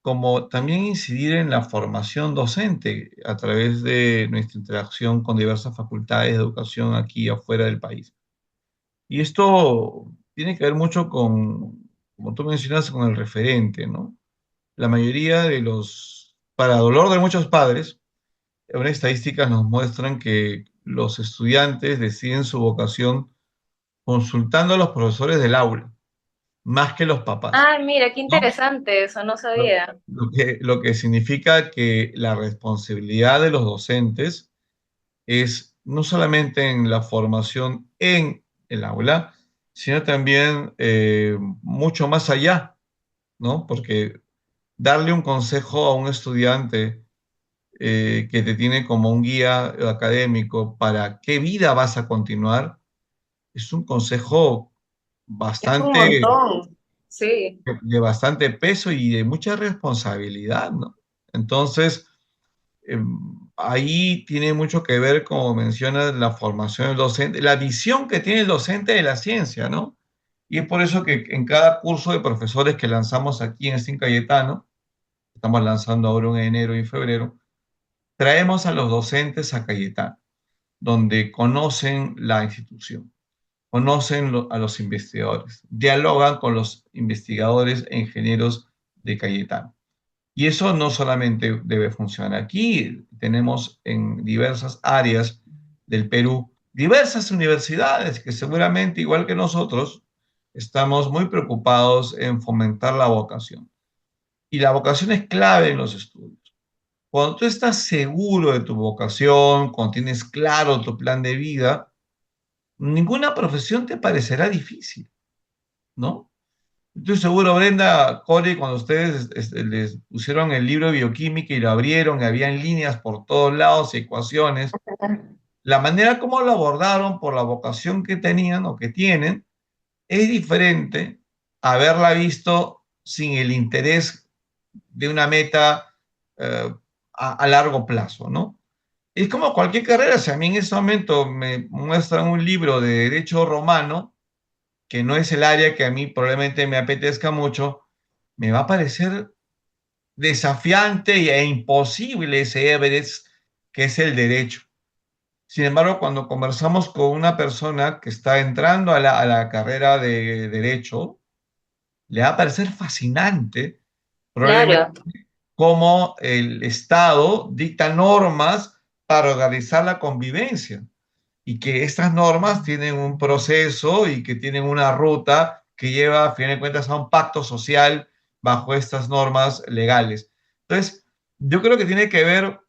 como también incidir en la formación docente a través de nuestra interacción con diversas facultades de educación aquí y afuera del país. Y esto tiene que ver mucho con, como tú mencionas, con el referente, ¿no? La mayoría para dolor de muchos padres, unas estadísticas nos muestran que los estudiantes deciden su vocación consultando a los profesores del aula, más que los papás, Ah, mira, qué ¿no? interesante eso, no Lo, sabía. lo que significa que la responsabilidad de los docentes es no solamente en la formación en el aula, sino también mucho más allá, ¿no? Porque darle un consejo a un estudiante que te tiene como un guía académico para qué vida vas a continuar, es un consejo Es un bastante, montón, sí. de bastante peso y de mucha responsabilidad, ¿no? Entonces, ahí tiene mucho que ver, como mencionas, la formación del docente, la visión que tiene el docente de la ciencia, ¿no? Y es por eso que en cada curso de profesores que lanzamos aquí en Sin Cayetano, estamos lanzando ahora en enero y febrero, traemos a los docentes a Cayetano, donde conocen la institución, conocen a los investigadores, dialogan con los investigadores e ingenieros de Cayetano. Y eso no solamente debe funcionar aquí, tenemos en diversas áreas del Perú diversas universidades que seguramente, igual que nosotros, estamos muy preocupados en fomentar la vocación. Y la vocación es clave en los estudios. Cuando tú estás seguro de tu vocación, cuando tienes claro tu plan de vida, ninguna profesión te parecerá difícil, ¿no? Estoy seguro, Brenda, Corey, cuando ustedes les pusieron el libro de bioquímica y lo abrieron, y habían líneas por todos lados, ecuaciones, la manera como lo abordaron por la vocación que tenían o que tienen es diferente a haberla visto sin el interés de una meta eh, a largo plazo, ¿no? Es como cualquier carrera, si a mí en este momento me muestran un libro de derecho romano, que no es el área que a mí probablemente me apetezca mucho, me va a parecer desafiante e imposible ese Everest que es el derecho. Sin embargo, cuando conversamos con una persona que está entrando a la carrera de derecho, le va a parecer fascinante probablemente Claro, cómo el Estado dicta normas para organizar la convivencia y que estas normas tienen un proceso y que tienen una ruta que lleva, a fin de cuentas, a un pacto social bajo estas normas legales. Entonces, yo creo que tiene que ver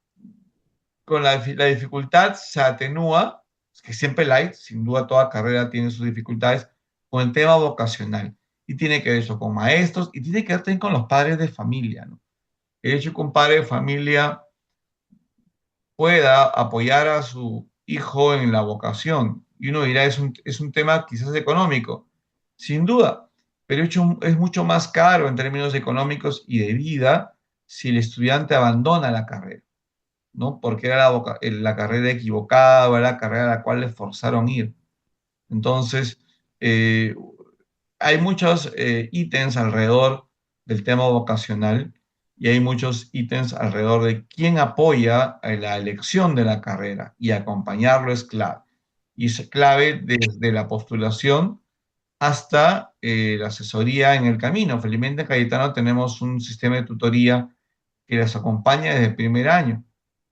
con la dificultad, se atenúa, que siempre la hay, sin duda toda carrera tiene sus dificultades, con el tema vocacional. Y tiene que ver eso con maestros y tiene que ver también con los padres de familia, ¿no? El hecho que un padre de familia pueda apoyar a su hijo en la vocación. Y uno dirá, es un tema quizás económico, sin duda, pero es mucho más caro en términos económicos y de vida si el estudiante abandona la carrera, ¿no? Porque era la carrera equivocada o era la carrera a la cual le forzaron ir. Entonces, eh, hay muchos ítems alrededor del tema vocacional y hay muchos ítems alrededor de quién apoya la elección de la carrera y acompañarlo es clave. Y es clave desde la postulación hasta la asesoría en el camino. Felizmente en Cayetano tenemos un sistema de tutoría que les acompaña desde el primer año,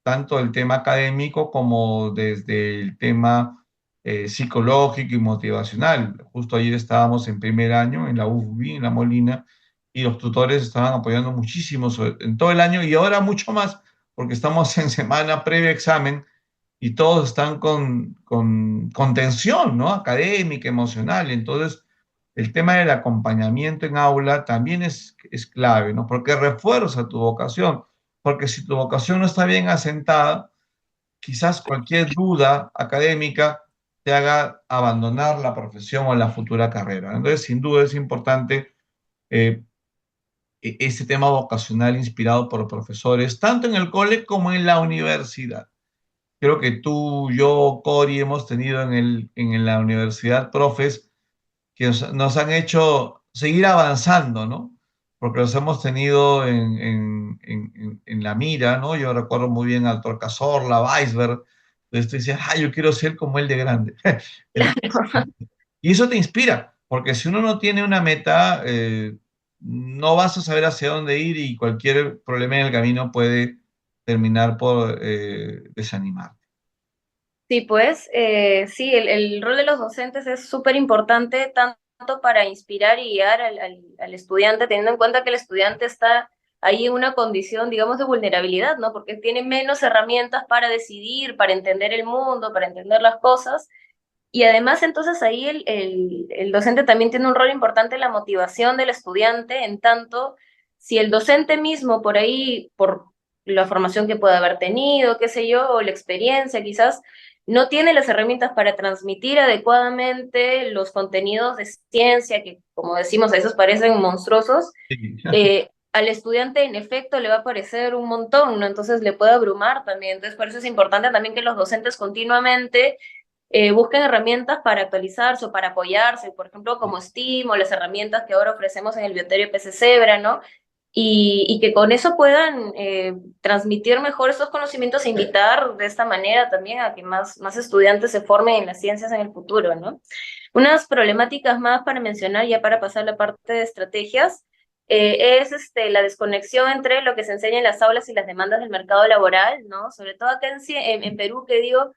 tanto el tema académico como desde el tema psicológico y motivacional. Justo ayer estábamos en primer año en la UFBI, en La Molina, y los tutores estaban apoyando muchísimo en todo el año y ahora mucho más, porque estamos en semana previa examen y todos están con tensión, ¿no? Académica, emocional. Entonces, el tema del acompañamiento en aula también es clave, ¿no? Porque refuerza tu vocación, porque si tu vocación no está bien asentada, quizás cualquier duda académica te haga abandonar la profesión o la futura carrera. Entonces, sin duda es importante eh, ese tema vocacional inspirado por profesores, tanto en el cole como en la universidad. Creo que tú, yo, Cori, hemos tenido en la universidad profes que nos han hecho seguir avanzando, ¿no? Porque los hemos tenido en la mira, ¿no? Yo recuerdo muy bien al Torca Cazorla, Weisberg, entonces tú dices, ah, yo quiero ser como él de grande. Entonces, y eso te inspira, porque si uno no tiene una meta, no vas a saber hacia dónde ir y cualquier problema en el camino puede terminar por desanimar. sí, pues, sí, el rol de los docentes es súper importante tanto para inspirar y guiar al estudiante, teniendo en cuenta que el estudiante está ahí en una condición, digamos, de vulnerabilidad, ¿no? Porque tiene menos herramientas para decidir, para entender el mundo, para entender las cosas. Y además, entonces ahí el docente también tiene un rol importante en la motivación del estudiante, en tanto, si el docente mismo por ahí, por la formación que puede haber tenido, qué sé yo, o la experiencia quizás, no tiene las herramientas para transmitir adecuadamente los contenidos de ciencia, que como decimos, a veces parecen monstruosos, Sí. al estudiante en efecto le va a parecer un montón, ¿no? Entonces le puede abrumar también. Entonces por eso es importante también que los docentes continuamente busquen herramientas para actualizarse o para apoyarse, por ejemplo, como Steam o las herramientas que ahora ofrecemos en el Bioterio PC Zebra, ¿no? Y que con eso puedan transmitir mejor estos conocimientos e invitar de esta manera también a que más estudiantes se formen en las ciencias en el futuro, ¿no? Unas problemáticas más para mencionar, ya para pasar la parte de estrategias, es la desconexión entre lo que se enseña en las aulas y las demandas del mercado laboral, ¿no? Sobre todo acá en Perú, que digo,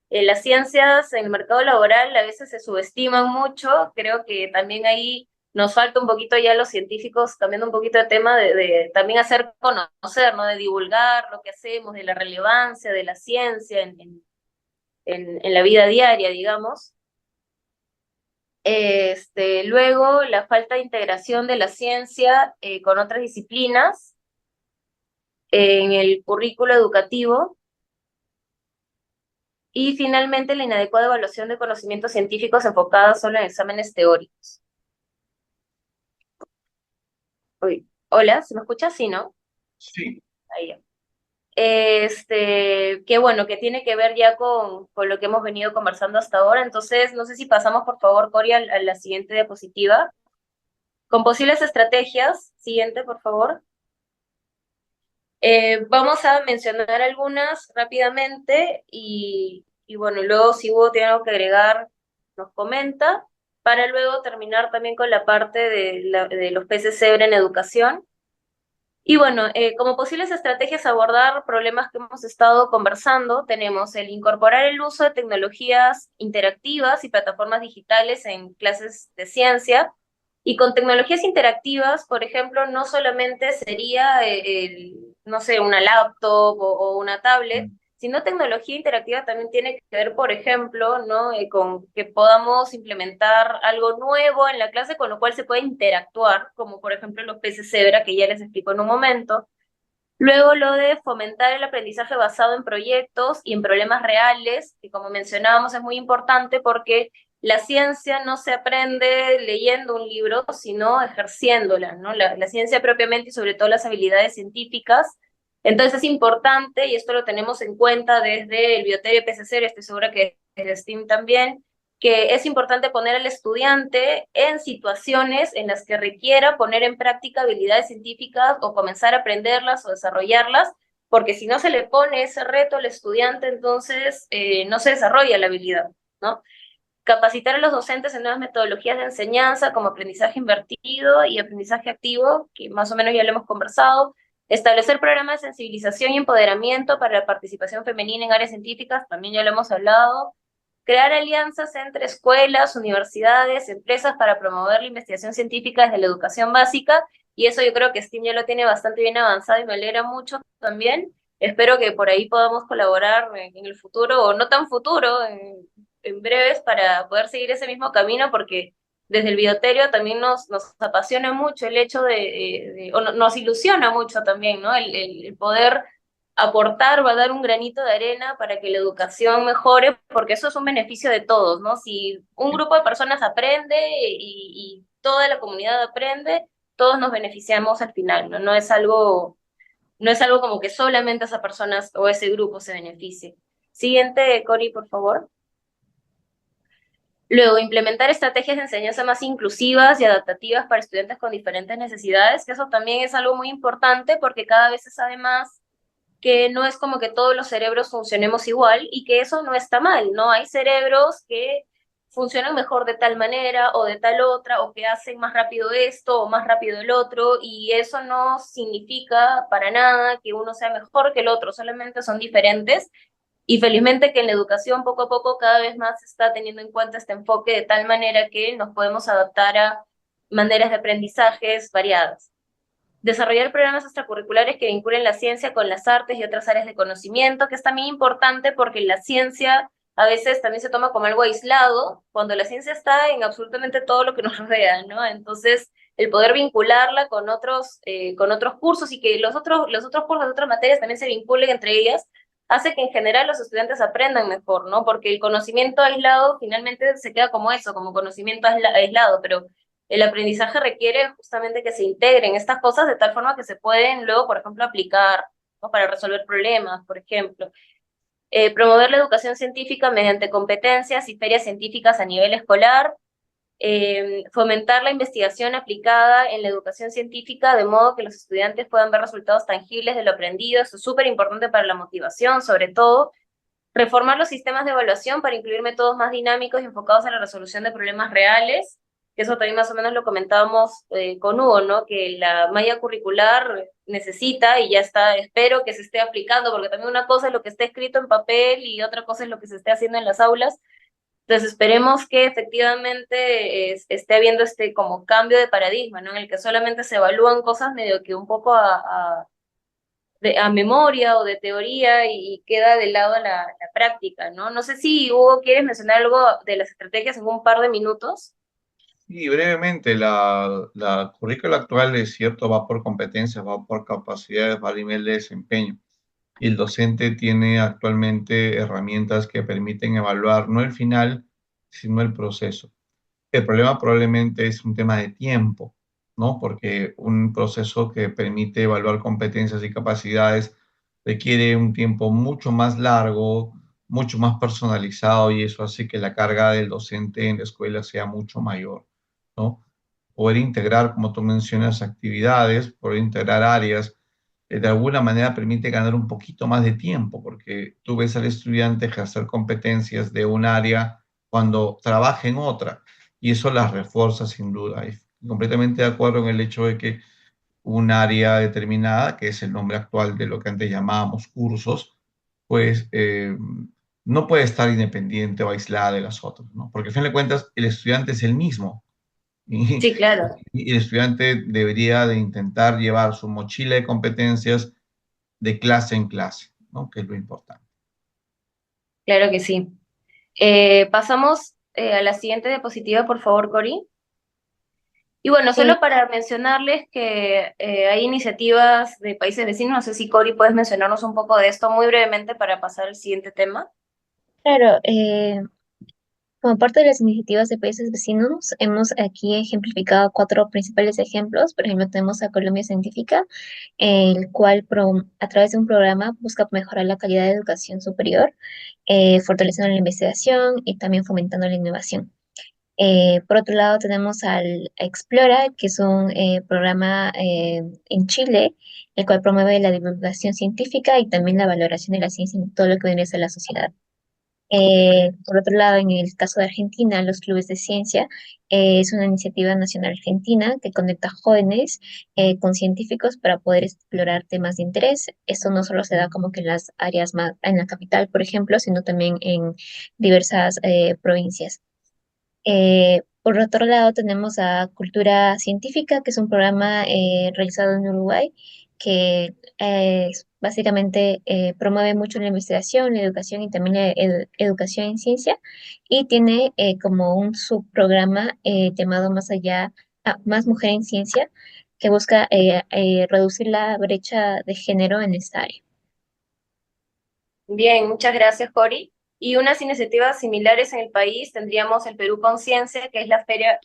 las ciencias en el mercado laboral a veces se subestiman mucho, creo que también ahí nos falta un poquito ya los científicos, cambiando un poquito de tema, de también hacer conocer, ¿no? De divulgar lo que hacemos, de la relevancia de la ciencia en la vida diaria, digamos. Luego, la falta de integración de la ciencia con otras disciplinas en el currículo educativo. Y finalmente, la inadecuada evaluación de conocimientos científicos enfocada solo en exámenes teóricos. Uy, hola, ¿se me escucha? Sí, ¿no? Sí. Ahí ya. Que bueno, que tiene que ver ya con lo que hemos venido conversando hasta ahora. Entonces, no sé si pasamos, por favor, Cory, a la siguiente diapositiva. Con posibles estrategias. Siguiente, por favor. Vamos a mencionar algunas rápidamente y bueno, luego si Hugo tiene algo que agregar, nos comenta, para luego terminar también con la parte de los peces cebra en educación. Y bueno, como posibles estrategias a abordar problemas que hemos estado conversando, tenemos el incorporar el uso de tecnologías interactivas y plataformas digitales en clases de ciencia. Y con tecnologías interactivas, por ejemplo, no solamente sería, no sé, una laptop o una tablet, sino tecnología interactiva también tiene que ver, por ejemplo, ¿no? Con que podamos implementar algo nuevo en la clase con lo cual se puede interactuar, como por ejemplo los peces cebra que ya les explico en un momento. Luego lo de fomentar el aprendizaje basado en proyectos y en problemas reales, que como mencionábamos es muy importante porque la ciencia no se aprende leyendo un libro, sino ejerciéndola, ¿no? La ciencia propiamente y sobre todo las habilidades científicas. Entonces es importante, y esto lo tenemos en cuenta desde el Bioterio PCC, estoy segura que desde STEAM también, que es importante poner al estudiante en situaciones en las que requiera poner en práctica habilidades científicas o comenzar a aprenderlas o desarrollarlas, porque si no se le pone ese reto al estudiante, entonces no se desarrolla la habilidad, ¿no? Capacitar a los docentes en nuevas metodologías de enseñanza como aprendizaje invertido y aprendizaje activo, que más o menos ya lo hemos conversado. Establecer programas de sensibilización y empoderamiento para la participación femenina en áreas científicas, también ya lo hemos hablado. Crear alianzas entre escuelas, universidades, empresas para promover la investigación científica desde la educación básica, y eso yo creo que STEAM ya lo tiene bastante bien avanzado y me alegra mucho también. Espero que por ahí podamos colaborar en el futuro, o no tan futuro, en breves, para poder seguir ese mismo camino, porque desde el Bioterio también nos apasiona mucho el hecho o nos ilusiona mucho también, ¿no? El poder aportar, va a dar un granito de arena para que la educación mejore, porque eso es un beneficio de todos, ¿no? Si un grupo de personas aprende y toda la comunidad aprende, todos nos beneficiamos al final, ¿no? No es algo como que solamente esas personas o ese grupo se beneficie. Siguiente, Cori, por favor. Luego, implementar estrategias de enseñanza más inclusivas y adaptativas para estudiantes con diferentes necesidades, que eso también es algo muy importante porque cada vez se sabe más que no es como que todos los cerebros funcionemos igual y que eso no está mal, ¿no? Hay cerebros que funcionan mejor de tal manera o de tal otra, o que hacen más rápido esto o más rápido el otro, y eso no significa para nada que uno sea mejor que el otro, solamente son diferentes. Y felizmente que en la educación poco a poco cada vez más se está teniendo en cuenta este enfoque de tal manera que nos podemos adaptar a maneras de aprendizajes variadas. Desarrollar programas extracurriculares que vinculen la ciencia con las artes y otras áreas de conocimiento, que es también importante porque la ciencia a veces también se toma como algo aislado, cuando la ciencia está en absolutamente todo lo que nos rodea, ¿no? Entonces, el poder vincularla con otros cursos y que los otros cursos de otras materias también se vinculen entre ellas, hace que en general los estudiantes aprendan mejor, ¿no? Porque el conocimiento aislado finalmente se queda como eso, como conocimiento aislado, pero el aprendizaje requiere justamente que se integren estas cosas de tal forma que se pueden luego, por ejemplo, aplicar, ¿no? Para resolver problemas, por ejemplo. Promover la educación científica mediante competencias y ferias científicas a nivel escolar. Fomentar la investigación aplicada en la educación científica de modo que los estudiantes puedan ver resultados tangibles de lo aprendido. Eso es súper importante para la motivación, sobre todo. Reformar los sistemas de evaluación para incluir métodos más dinámicos y enfocados a la resolución de problemas reales, que eso también más o menos lo comentábamos con Hugo, ¿no? Que la malla curricular necesita y ya está, espero que se esté aplicando, porque también una cosa es lo que está escrito en papel y otra cosa es lo que se esté haciendo en las aulas. Entonces esperemos que efectivamente esté habiendo este como cambio de paradigma, ¿no? En el que solamente se evalúan cosas medio que un poco a memoria o de teoría y queda de lado la práctica, ¿no? No sé si Hugo quieres mencionar algo de las estrategias en un par de minutos. Y brevemente, la currícula actual es cierto, va por competencias, va por capacidades, va a nivel de desempeño. Y el docente tiene actualmente herramientas que permiten evaluar no el final, sino el proceso. El problema probablemente es un tema de tiempo, ¿no? Porque un proceso que permite evaluar competencias y capacidades requiere un tiempo mucho más largo, mucho más personalizado y eso hace que la carga del docente en la escuela sea mucho mayor, ¿no? Poder integrar, como tú mencionas, actividades, poder integrar áreas de alguna manera permite ganar un poquito más de tiempo, porque tú ves al estudiante ejercer competencias de un área cuando trabaja en otra, y eso las refuerza sin duda. Y completamente de acuerdo en el hecho de que un área determinada, que es el nombre actual de lo que antes llamábamos cursos, pues no puede estar independiente o aislada de las otras, ¿no? Porque al fin de cuentas el estudiante es el mismo y, Sí, claro, y el estudiante debería de intentar llevar su mochila de competencias de clase en clase, ¿no? Que es lo importante. claro que sí. Pasamos a la siguiente diapositiva, por favor, Cori. Y bueno, Sí, solo para mencionarles que hay iniciativas de países vecinos, no sé si Cori puedes mencionarnos un poco de esto muy brevemente para pasar al siguiente tema. claro. Como parte de las iniciativas de países vecinos, hemos aquí ejemplificado cuatro principales ejemplos. Por ejemplo, tenemos a Colombia Científica, el cual a través de un programa busca mejorar la calidad de educación superior, fortaleciendo la investigación y también fomentando la innovación. Por otro lado, tenemos al Explora, que es un programa en Chile, el cual promueve la divulgación científica y también la valoración de la ciencia en todo lo que viene a ser la sociedad. Por otro lado, en el caso de Argentina, los clubes de ciencia es una iniciativa nacional argentina que conecta jóvenes con científicos para poder explorar temas de interés. Esto no solo se da como que en las áreas más, en la capital, por ejemplo, sino también en diversas provincias. Por otro lado, tenemos a Cultura Científica, que es un programa realizado en Uruguay que básicamente promueve mucho la investigación, la educación y también la educación en ciencia y tiene como un subprograma llamado Más allá, Más Mujer en Ciencia, que busca reducir la brecha de género en esta área. Bien, muchas gracias, Cori. Y unas iniciativas similares en el país tendríamos el Perú Conciencia, que es la feria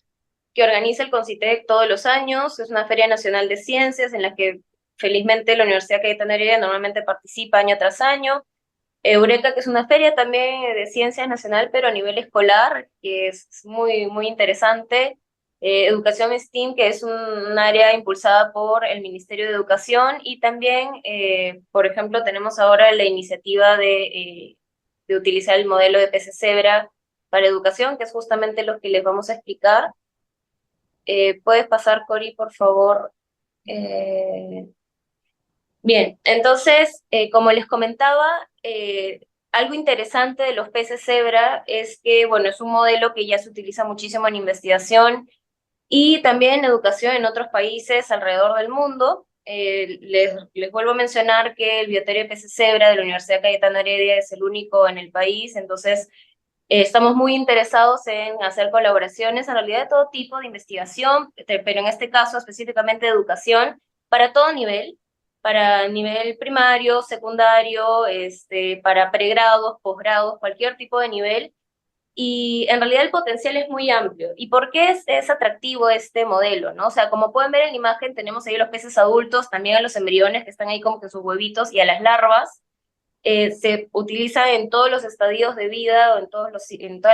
que organiza el CONCITEC todos los años. Es una feria nacional de ciencias en la que felizmente la Universidad Cayetana Heredia normalmente participa año tras año. Eureka, que es una feria también de ciencias nacional, pero a nivel escolar, que es muy, muy interesante. Educación STEAM, que es un área impulsada por el Ministerio de Educación, y también, por ejemplo, tenemos ahora la iniciativa de utilizar el modelo de PC Zebra para educación, que es justamente lo que les vamos a explicar. ¿Puedes pasar, Cori, por favor? Eh, Bien, entonces, como les comentaba, algo interesante de los peces cebra es que, bueno, es un modelo que ya se utiliza muchísimo en investigación y también en educación en otros países alrededor del mundo. Les vuelvo a mencionar que el bioterio de peces cebra de la Universidad Cayetana Heredia es el único en el país, entonces estamos muy interesados en hacer colaboraciones, en realidad de todo tipo de investigación, pero en este caso específicamente de educación, para todo nivel, para nivel primario, secundario, para pregrados, posgrados, cualquier tipo de nivel. Y en realidad el potencial es muy amplio. ¿Y por qué es atractivo este modelo, no? O sea, como pueden ver en la imagen, tenemos ahí los peces adultos, también a los embriones que están ahí como que sus huevitos y a las larvas. Se utiliza en todos los estadios de vida o en todas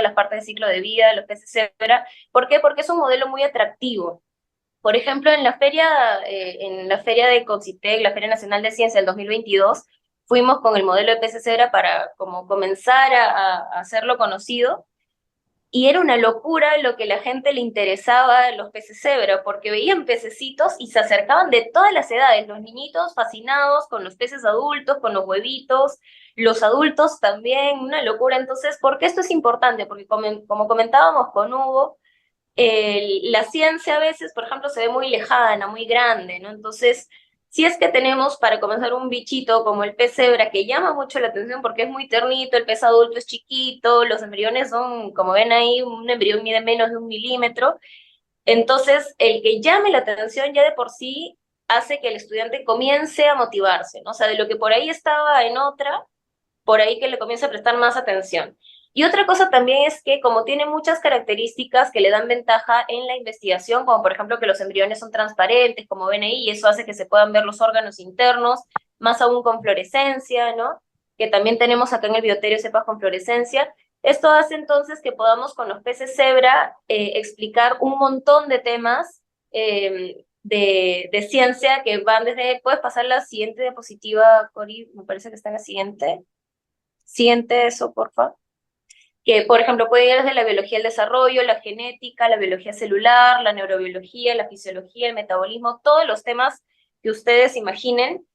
las partes del ciclo de vida de los peces cebra. ¿Por qué? Porque es un modelo muy atractivo. Por ejemplo, en la feria de Concitec, la Feria Nacional de Ciencia del 2022, fuimos con el modelo de peces cebra para como comenzar a hacerlo conocido, y era una locura lo que la gente le interesaba a los peces cebra, porque veían pececitos y se acercaban de todas las edades, los niñitos fascinados con los peces adultos, con los huevitos, los adultos también, una locura. Entonces, ¿por qué esto es importante? Porque como comentábamos con Hugo, la ciencia a veces, por ejemplo, se ve muy lejana, muy grande, ¿no? Entonces, si es que tenemos para comenzar un bichito como el pez cebra que llama mucho la atención porque es muy ternito, el pez adulto es chiquito, los embriones son, como ven ahí, un embrión mide menos de 1 milímetro, entonces el que llame la atención ya de por sí hace que el estudiante comience a motivarse, ¿no? O sea, de lo que por ahí estaba en otra, por ahí que le comience a prestar más atención. Y otra cosa también es que como tiene muchas características que le dan ventaja en la investigación, como por ejemplo que los embriones son transparentes, como ven ahí, y eso hace que se puedan ver los órganos internos, más aún con fluorescencia, ¿no? Que también tenemos acá en el bioterio cepas con fluorescencia. Esto hace entonces que podamos con los peces cebra explicar un montón de temas de ciencia que van desde, puedes pasar la siguiente diapositiva, Cori, me parece que está en la siguiente. Siguiente eso, por favor. Que, por ejemplo, puede ir desde la biología del desarrollo, la genética, la biología celular, la neurobiología, la fisiología, el metabolismo, todos los temas que ustedes imaginen.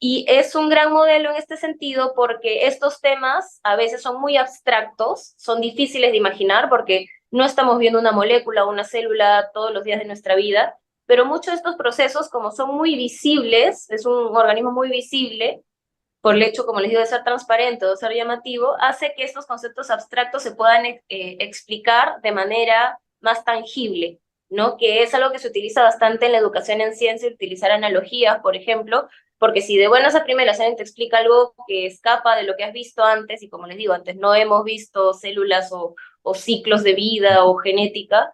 Y es un gran modelo en este sentido porque estos temas a veces son muy abstractos, son difíciles de imaginar porque no estamos viendo una molécula o una célula todos los días de nuestra vida, pero muchos de estos procesos, como son muy visibles, es un organismo muy visible, por el hecho, como les digo, de ser transparente o de ser llamativo, hace que estos conceptos abstractos se puedan explicar de manera más tangible, ¿no? Que es algo que se utiliza bastante en la educación en ciencia, utilizar analogías, por ejemplo, porque si de buenas a primeras alguien te explica algo que escapa de lo que has visto antes, y como les digo, antes no hemos visto células o ciclos de vida o genética,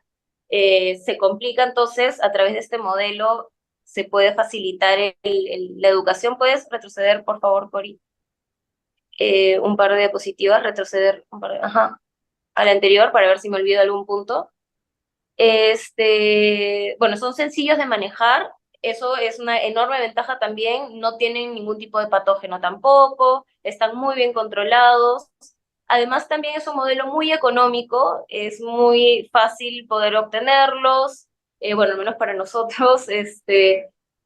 se complica entonces a través de este modelo se puede facilitar la educación. ¿Puedes retroceder, por favor, Cori? Un par de diapositivas, retroceder ajá, a la anterior para ver si me olvido algún punto. Bueno, son sencillos de manejar, eso es una enorme ventaja también, no tienen ningún tipo de patógeno tampoco, están muy bien controlados. Además, también es un modelo muy económico, es muy fácil poder obtenerlos, bueno, al menos para nosotros,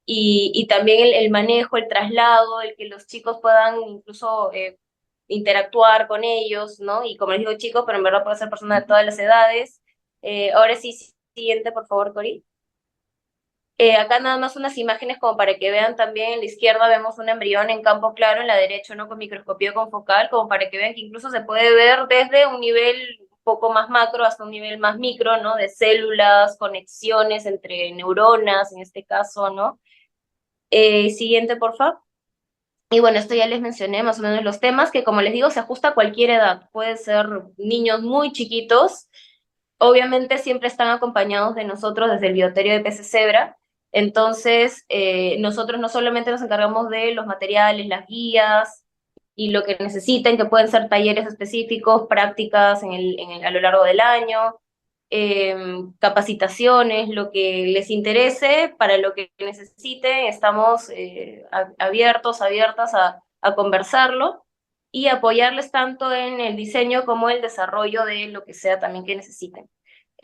y también el manejo, el traslado, el que los chicos puedan incluso interactuar con ellos, ¿no? Y como les digo chicos, pero en verdad puede ser personas de todas las edades. Ahora sí, siguiente, por favor, Cori. Acá nada más unas imágenes como para que vean también, en la izquierda vemos un embrión en campo claro, en la derecha uno con microscopía confocal, como para que vean que incluso se puede ver desde un nivel un poco más macro hasta un nivel más micro, ¿no? De células, conexiones entre neuronas, en este caso, ¿no? Siguiente, por favor. Y bueno, esto ya les mencioné más o menos los temas, que como les digo, se ajusta a cualquier edad. Puede ser niños muy chiquitos. Obviamente siempre están acompañados de nosotros desde el bioterio de peces cebra. Entonces, nosotros no solamente nos encargamos de los materiales, las guías y lo que necesiten, que pueden ser talleres específicos, prácticas a lo largo del año, capacitaciones, lo que les interese, para lo que necesiten, estamos abiertas a conversarlo y apoyarles tanto en el diseño como el desarrollo de lo que sea también que necesiten.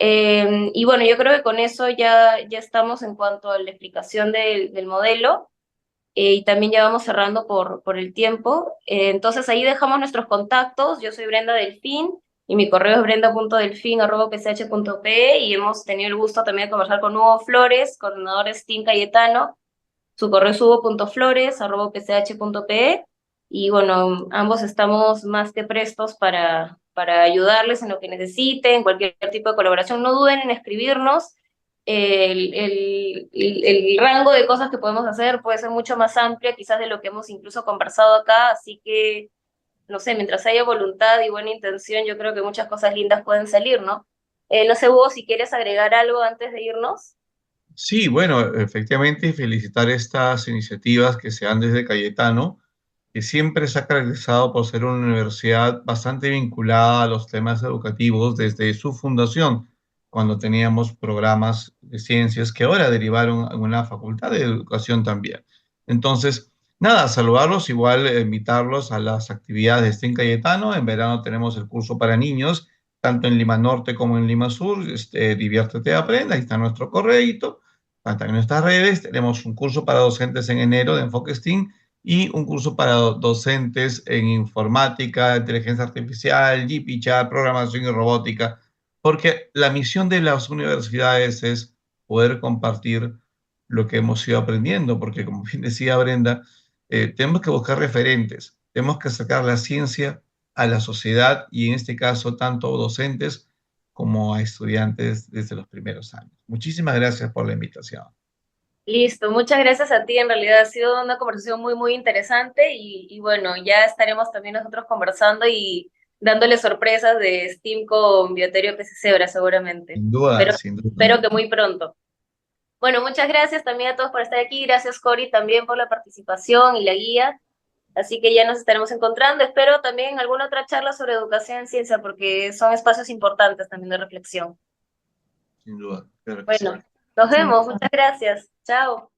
Y bueno, yo creo que con eso ya estamos en cuanto a la explicación del modelo y también ya vamos cerrando por el tiempo. Entonces ahí dejamos nuestros contactos. Yo soy Brenda Delfín y mi correo es brenda.delfin@psh.pe y hemos tenido el gusto también de conversar con Hugo Flores, coordinador STEAM Cayetano. Su correo es hugo.flores@psh.pe y bueno, ambos estamos más que prestos para ayudarles en lo que necesiten, cualquier tipo de colaboración. No duden en escribirnos. El rango de cosas que podemos hacer puede ser mucho más amplio quizás de lo que hemos incluso conversado acá, así que, no sé, mientras haya voluntad y buena intención, yo creo que muchas cosas lindas pueden salir, ¿no? No sé, Hugo, si quieres agregar algo antes de irnos. Sí, bueno, efectivamente, felicitar estas iniciativas que se dan desde Cayetano, que siempre se ha caracterizado por ser una universidad bastante vinculada a los temas educativos desde su fundación, cuando teníamos programas de ciencias que ahora derivaron en una facultad de educación también. Entonces, nada, saludarlos, igual invitarlos a las actividades de STEAM Cayetano. En verano tenemos el curso para niños, tanto en Lima Norte como en Lima Sur. Diviértete, aprenda, ahí está nuestro correíto. También en nuestras redes tenemos un curso para docentes en enero de Enfoque STEAM y un curso para docentes en informática, inteligencia artificial, GPChat, programación y robótica, porque la misión de las universidades es poder compartir lo que hemos ido aprendiendo, porque como bien decía Brenda, tenemos que buscar referentes, tenemos que sacar la ciencia a la sociedad y en este caso tanto docentes como a estudiantes desde los primeros años. Muchísimas gracias por la invitación. Listo, muchas gracias a ti. En realidad ha sido una conversación muy, muy interesante y bueno, ya estaremos también nosotros conversando y dándole sorpresas de Steam con Bioterio Cebra seguramente. Sin duda, Pero sin espero duda. que muy pronto. Bueno, muchas gracias también a todos por estar aquí. Gracias, Cori, también por la participación y la guía. Así que ya nos estaremos encontrando. Espero también alguna otra charla sobre educación en ciencia porque son espacios importantes también de reflexión. Sin duda, claro que sí. Bueno, Nos Chao. vemos, muchas gracias. Chao.